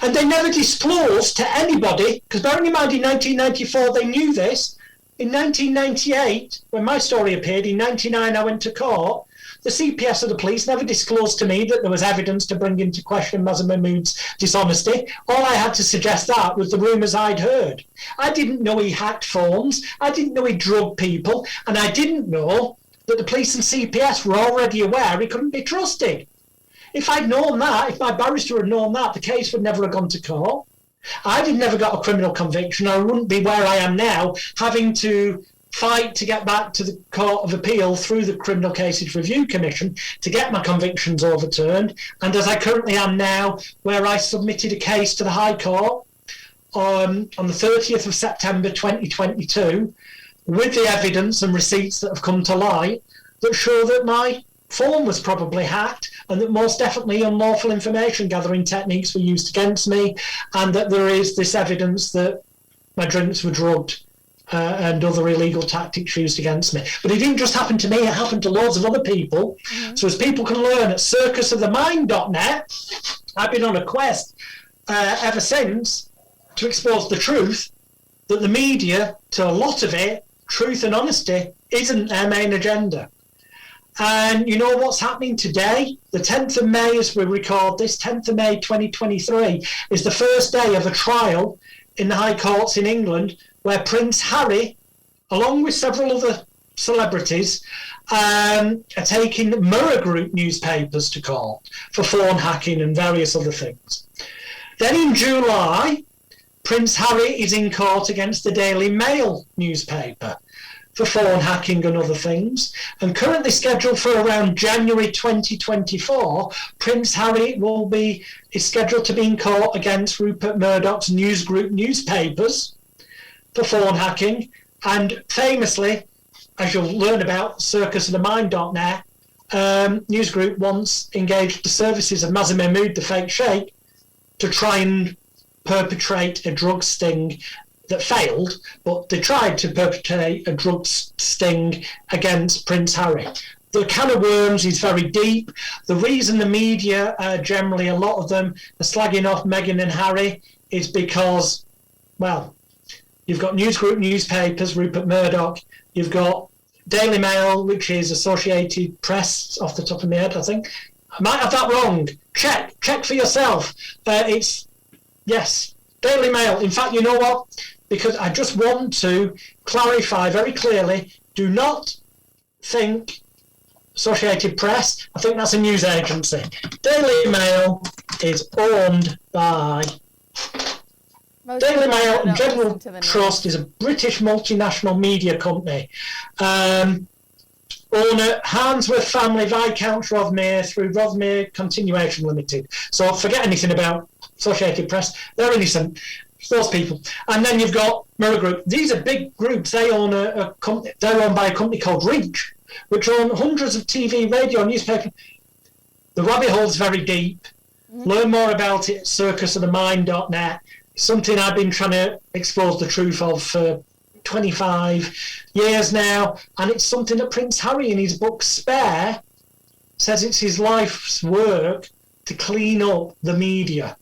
And they never disclosed to anybody, because bearing in mind in 1994 they knew this. In 1998, when my story appeared, in 99 I went to court, the CPS of the police never disclosed to me that there was evidence to bring into question Mazen Mahmood's dishonesty. All I had to suggest that was the rumours I'd heard. I didn't know he hacked phones, I didn't know he drugged people, and I didn't know that the police and CPS were already aware he couldn't be trusted. If I'd known that, if my barrister had known that, the case would never have gone to court. I'd have never got a criminal conviction. I wouldn't be where I am now, having to fight to get back to the Court of Appeal through the Criminal Cases Review Commission to get my convictions overturned. And as I currently am now, where I submitted a case to the High Court on the 30th of September 2022 with the evidence and receipts that have come to light that show that my phone was probably hacked and that most definitely unlawful information gathering techniques were used against me, and that there is this evidence that my drinks were drugged and other illegal tactics used against me. But it didn't just happen to me, it happened to loads of other people. Mm-hmm. So as people can learn at circusofthemind.net, I've been on a quest ever since to expose the truth, that the media, to a lot of it, truth and honesty isn't their main agenda. And you know what's happening today? The 10th of May, as we record this, 10th of May 2023, is the first day of a trial in the High Courts in England where Prince Harry, along with several other celebrities, are taking Mirror Group newspapers to court for phone hacking and various other things. Then in July, Prince Harry is in court against the Daily Mail newspaper for phone hacking and other things. And currently scheduled for around January 2024, Prince Harry is scheduled to be in court against Rupert Murdoch's News Group newspapers for phone hacking. And famously, as you'll learn about circusofthemind.net, News Group once engaged the services of Mazen Mahmood, the fake sheikh, to try and perpetrate a drug sting that failed, but they tried to perpetrate a drug sting against Prince Harry. The can of worms is very deep. The reason the media, generally a lot of them, are slagging off Meghan and Harry is because, well, you've got News Group newspapers, Rupert Murdoch, you've got Daily Mail, which is Associated Press, off the top of my head, I think. I might have that wrong. Check for yourself. Yes, Daily Mail. In fact, you know what? Because I just want to clarify very clearly, do not think Associated Press, I think that's a news agency. Daily Mail is owned by... Daily Mail and General Trust is a British multinational media company. Owner Harnsworth Family, Viscount Rothermere through Rothermere Continuation Limited. So forget anything about Associated Press. They're innocent. Those people. And then you've got Mirror Group. These are big groups. They own a company. They're owned by a company called Reach, which own hundreds of TV, radio, newspaper. The rabbit hole's very deep. Mm-hmm. Learn more about it at circusofthemind.net. It's something I've been trying to expose the truth of for 25 years now, and it's something that Prince Harry in his book Spare says it's his life's work to clean up the media.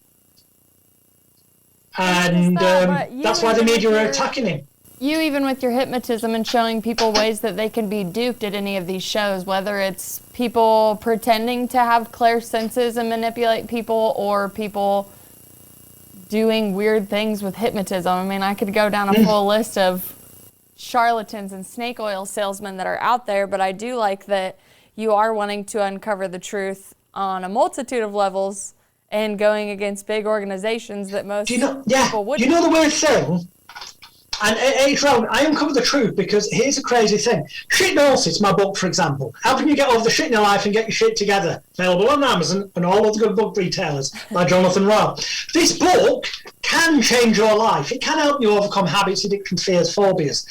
And that's why the media are attacking him. You, even with your hypnotism and showing people ways that they can be duped at any of these shows, whether it's people pretending to have clairsenses and manipulate people, or people doing weird things with hypnotism. I mean, I could go down a full list of charlatans and snake oil salesmen that are out there, but I do like that you are wanting to uncover the truth on a multitude of levels and going against big organizations that most people wouldn't. You know the weird thing? And it's wrong. I uncover the truth because here's a crazy thing. Shitnosis, my book, for example. Helping you get over the shit in your life and get your shit together. Available on Amazon and all other good book retailers like Jonathan Royle. This book can change your life. It can help you overcome habits, addictions, fears, phobias.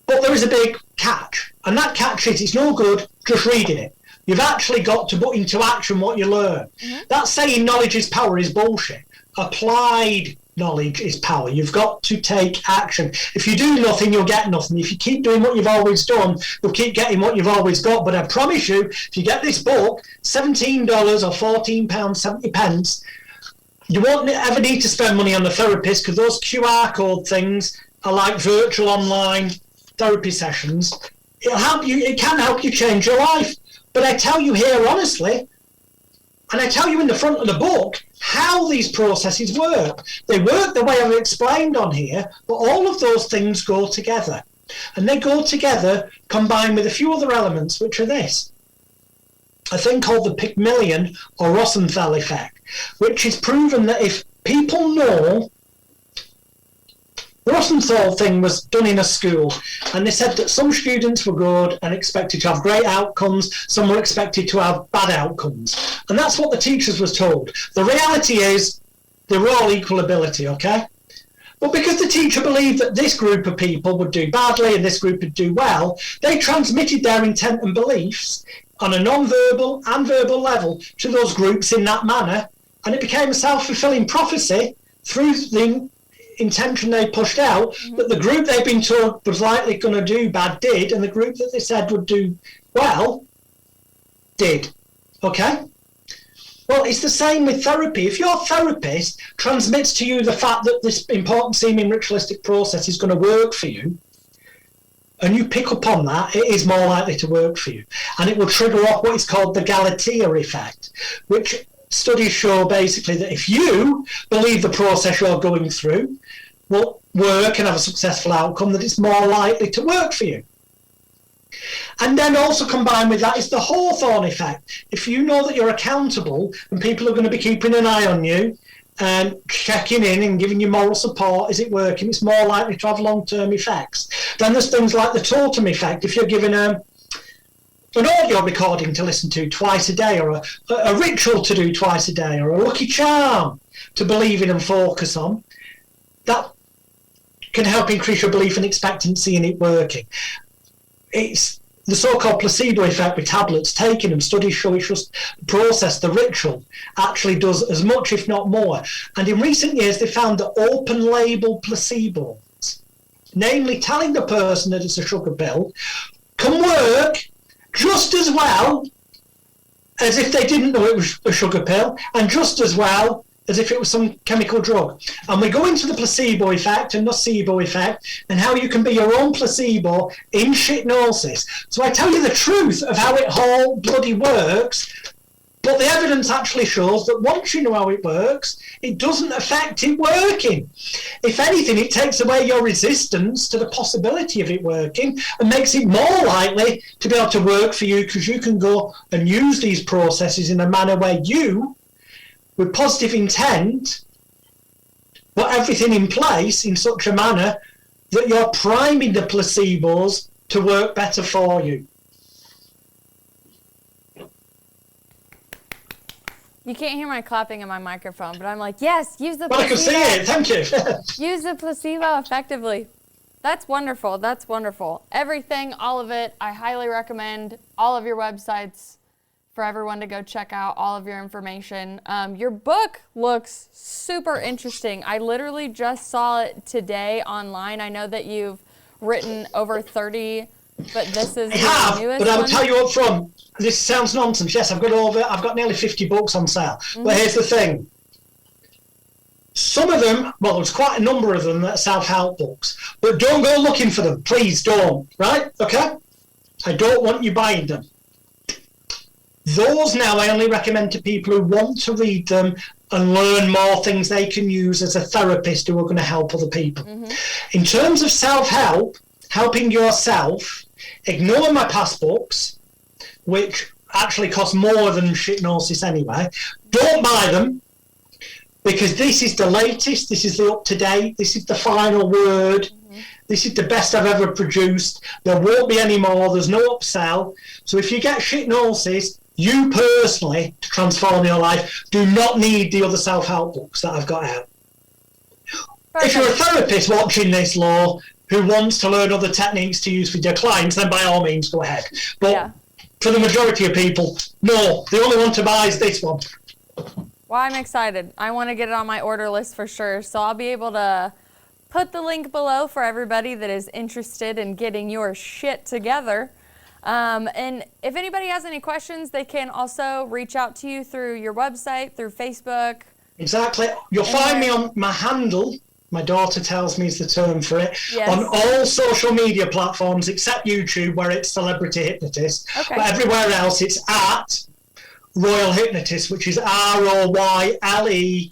But there is a big catch. And that catch is it's no good just reading it. You've actually got to put into action what you learn. That saying knowledge is power is bullshit. Applied knowledge is power. You've got to take action. If you do nothing, you'll get nothing. If you keep doing what you've always done, you'll keep getting what you've always got. But I promise you, if you get this book, $17 or £14.70, you won't ever need to spend money on a therapist, because those QR code things are like virtual online therapy sessions. It'll help you. It can help you change your life. But I tell you here honestly, and I tell you in the front of the book, how these processes work. They work the way I've explained on here, but all of those things go together. And they go together combined with a few other elements, which are this. A thing called the Pygmalion or Rosenthal effect, which is proven that if people know. The Rosenthal thing was done in a school, and they said that some students were good and expected to have great outcomes, some were expected to have bad outcomes. And that's what the teachers was told. The reality is they were all equal ability, okay? But because the teacher believed that this group of people would do badly and this group would do well, they transmitted their intent and beliefs on a non-verbal and verbal level to those groups in that manner, and it became a self-fulfilling prophecy through the intention they pushed out, that the group they've been told was likely going to do bad did, and the group that they said would do well did. Okay? Well, it's the same with therapy. If your therapist transmits to you the fact that this important seeming ritualistic process is going to work for you, and you pick up on that, it is more likely to work for you. And it will trigger off what is called the Galatea effect, which studies show basically that if you believe the process you're going through will work and have a successful outcome, that it's more likely to work for you. And then also combined with that is the Hawthorne effect. If you know that you're accountable and people are going to be keeping an eye on you and checking in and giving you moral support, is it working, it's more likely to have long-term effects. Then there's things like the totem effect. If you're given an audio recording to listen to twice a day, or a ritual to do twice a day, or a lucky charm to believe in and focus on, that can help increase your belief and expectancy in it working. It's the so-called placebo effect with tablets taken, and studies show it's just the process, the ritual, actually does as much, if not more. And in recent years, they found that open-label placebos, namely telling the person that it's a sugar pill, can work just as well as if they didn't know it was a sugar pill, and just as well as if it was some chemical drug. And we go into the placebo effect and nocebo effect, and how you can be your own placebo in shitnosis. So I tell you the truth of how it all bloody works, but the evidence actually shows that once you know how it works, it doesn't affect it working. If anything, it takes away your resistance to the possibility of it working and makes it more likely to be able to work for you, because you can go and use these processes in a manner where you, with positive intent, put everything in place in such a manner that you're priming the placebos to work better for you. You can't hear my clapping in my microphone, but I'm like, yes, use the placebo. Well, I can see it. Thank you. Use the placebo effectively. That's wonderful. That's wonderful. Everything, all of it, I highly recommend all of your websites for everyone to go check out all of your information. Your book looks super interesting. I literally just saw it today online. I know that you've written over 30, but this is I have, the newest but I will one? tell you up front, this sounds nonsense. Yes, I've got nearly 50 books on sale. But here's the thing. Some of them, well, there's quite a number of them that are self-help books, but don't go looking for them. Please don't, right? Okay? I don't want you buying them. Those now I only recommend to people who want to read them and learn more things they can use as a therapist who are going to help other people. In terms of self-help, helping yourself, ignore my past books, which actually cost more than Shitnosis anyway. Don't buy them, because this is the latest, this is the up-to-date, this is the final word, this is the best I've ever produced. There won't be any more, there's no upsell. So if you get Shitnosis, you personally, to transform your life, do not need the other self-help books that I've got out. If you're a therapist watching this, Law, who wants to learn other techniques to use with your clients, then by all means go ahead. But for the majority of people, no, the only one to buy is this one. Well, I'm excited. I want to get it on my order list for sure. So I'll be able to put the link below for everybody that is interested in getting your shit together. And if anybody has any questions, they can also reach out to you through your website, through Facebook. Exactly. You'll find me on my handle. My daughter tells me is the term for it. Yes. On all social media platforms except YouTube, where it's Celebrity Hypnotist. Okay. But everywhere else, it's at Royal Hypnotist, which is ROYLEHYPNOTIST,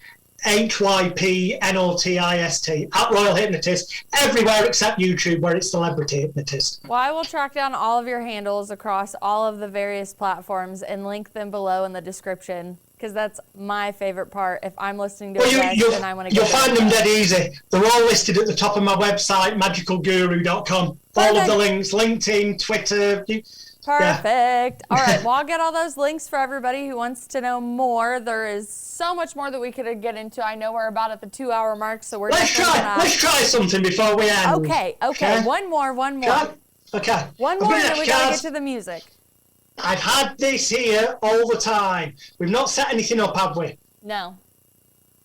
at Royal Hypnotist, everywhere except YouTube, where it's Celebrity Hypnotist. Well, I will track down all of your handles across all of the various platforms and link them below in the description, because that's my favorite part. If I'm listening to a guest and I want to get you'll find them dead easy. They're all listed at the top of my website, magicalguru.com. All of the links, LinkedIn, Twitter. Perfect. All right. Well, I'll get all those links for everybody who wants to know more. There is so much more that we could get into. I know we're about at the 2-hour mark, so let's try something before we end. Okay. One more. Okay. One more, and then we gotta get to the music. I've had this here all the time. We've not set anything up, have we? No.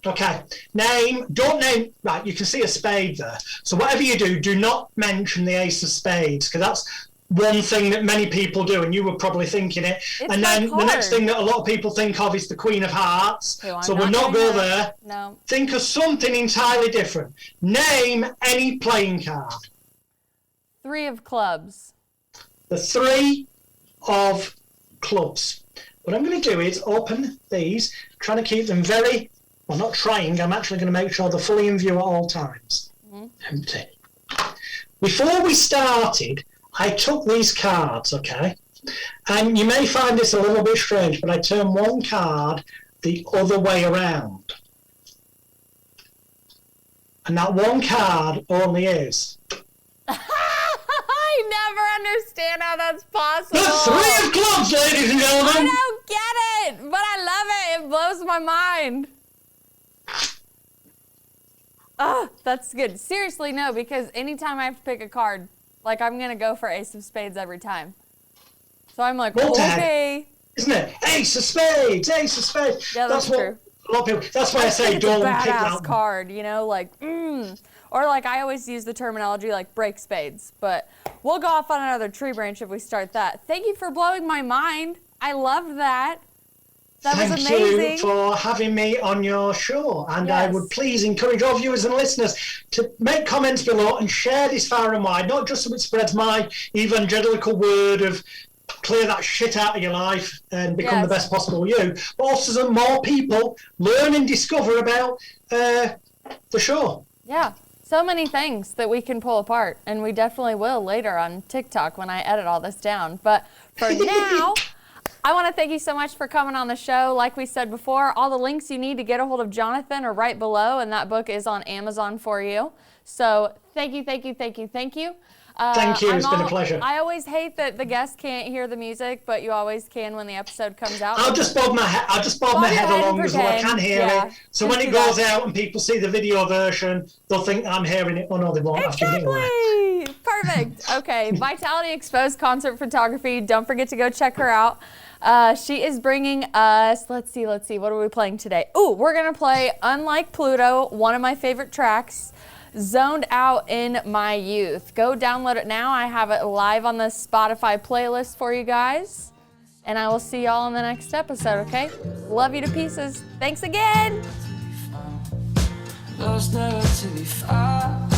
Okay. Don't name. Right. You can see a spade there. So whatever you do, do not mention the ace of spades, because that's one thing that many people do, and you were probably thinking it. And then the next thing that a lot of people think of is the Queen of Hearts. So we'll not go there. No. Think of something entirely different. Name any playing card. 3 of clubs. The 3 of clubs. What I'm going to do is open these, trying to keep them very, well, not trying, I'm actually going to make sure they're fully in view at all times. Empty. Before we started, I took these cards, okay? And you may find this a little bit strange, but I turn one card the other way around. And that one card only is... I never understand how that's possible. The 3 of clubs, ladies and gentlemen! I don't get it, but I love it. It blows my mind. Oh, that's good. Seriously, no, because anytime I have to pick a card, like, I'm going to go for ace of spades every time. So I'm like, okay. Isn't it? Ace of spades, ace of spades. Yeah, that's true. A lot of people, that's why I say don't pick that card, you know, like, Or like I always use the terminology like break spades, but we'll go off on another tree branch if we start that. Thank you for blowing my mind. I loved that. That was amazing. Thank you for having me on your show. And I would please encourage all viewers and listeners to make comments below and share this far and wide, not just so it spreads my evangelical word of clear that shit out of your life and become the best possible you, but also so more people learn and discover about the show. Yeah. So many things that we can pull apart, and we definitely will later on TikTok when I edit all this down. But for now, I want to thank you so much for coming on the show. Like we said before, all the links you need to get a hold of Jonathan are right below, and that book is on Amazon for you. So thank you, thank you, thank you, thank you. Thank you. It's been a pleasure. I always hate that the guests can't hear the music, but you always can when the episode comes out. I'll just bob my head along as well. I can hear it. So when it goes out and people see the video version, they'll think I'm hearing it. Oh no, they won't. Exactly. Perfect. Okay. Vitality Exposed Concert Photography. Don't forget to go check her out. She is bringing us, let's see, what are we playing today? Ooh, we're going to play Unlike Pluto, one of my favorite tracks. Zoned Out in My Youth. Go download it now. I have it live on the Spotify playlist for you guys. And I will see y'all in the next episode, okay? Love you to pieces. Thanks again. Lost never to be found.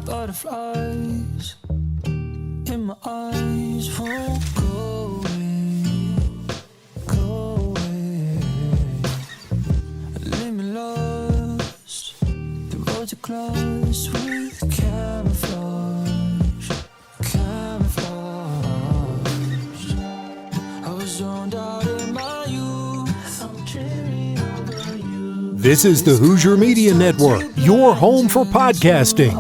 Butterflies in my eyes won't go away, go away. Leave me lost. The roads are closed with camouflage, camouflage. I was zoned out in my youth. I'm dreaming over you. This is the Hoosier Media Network, your home for podcasting.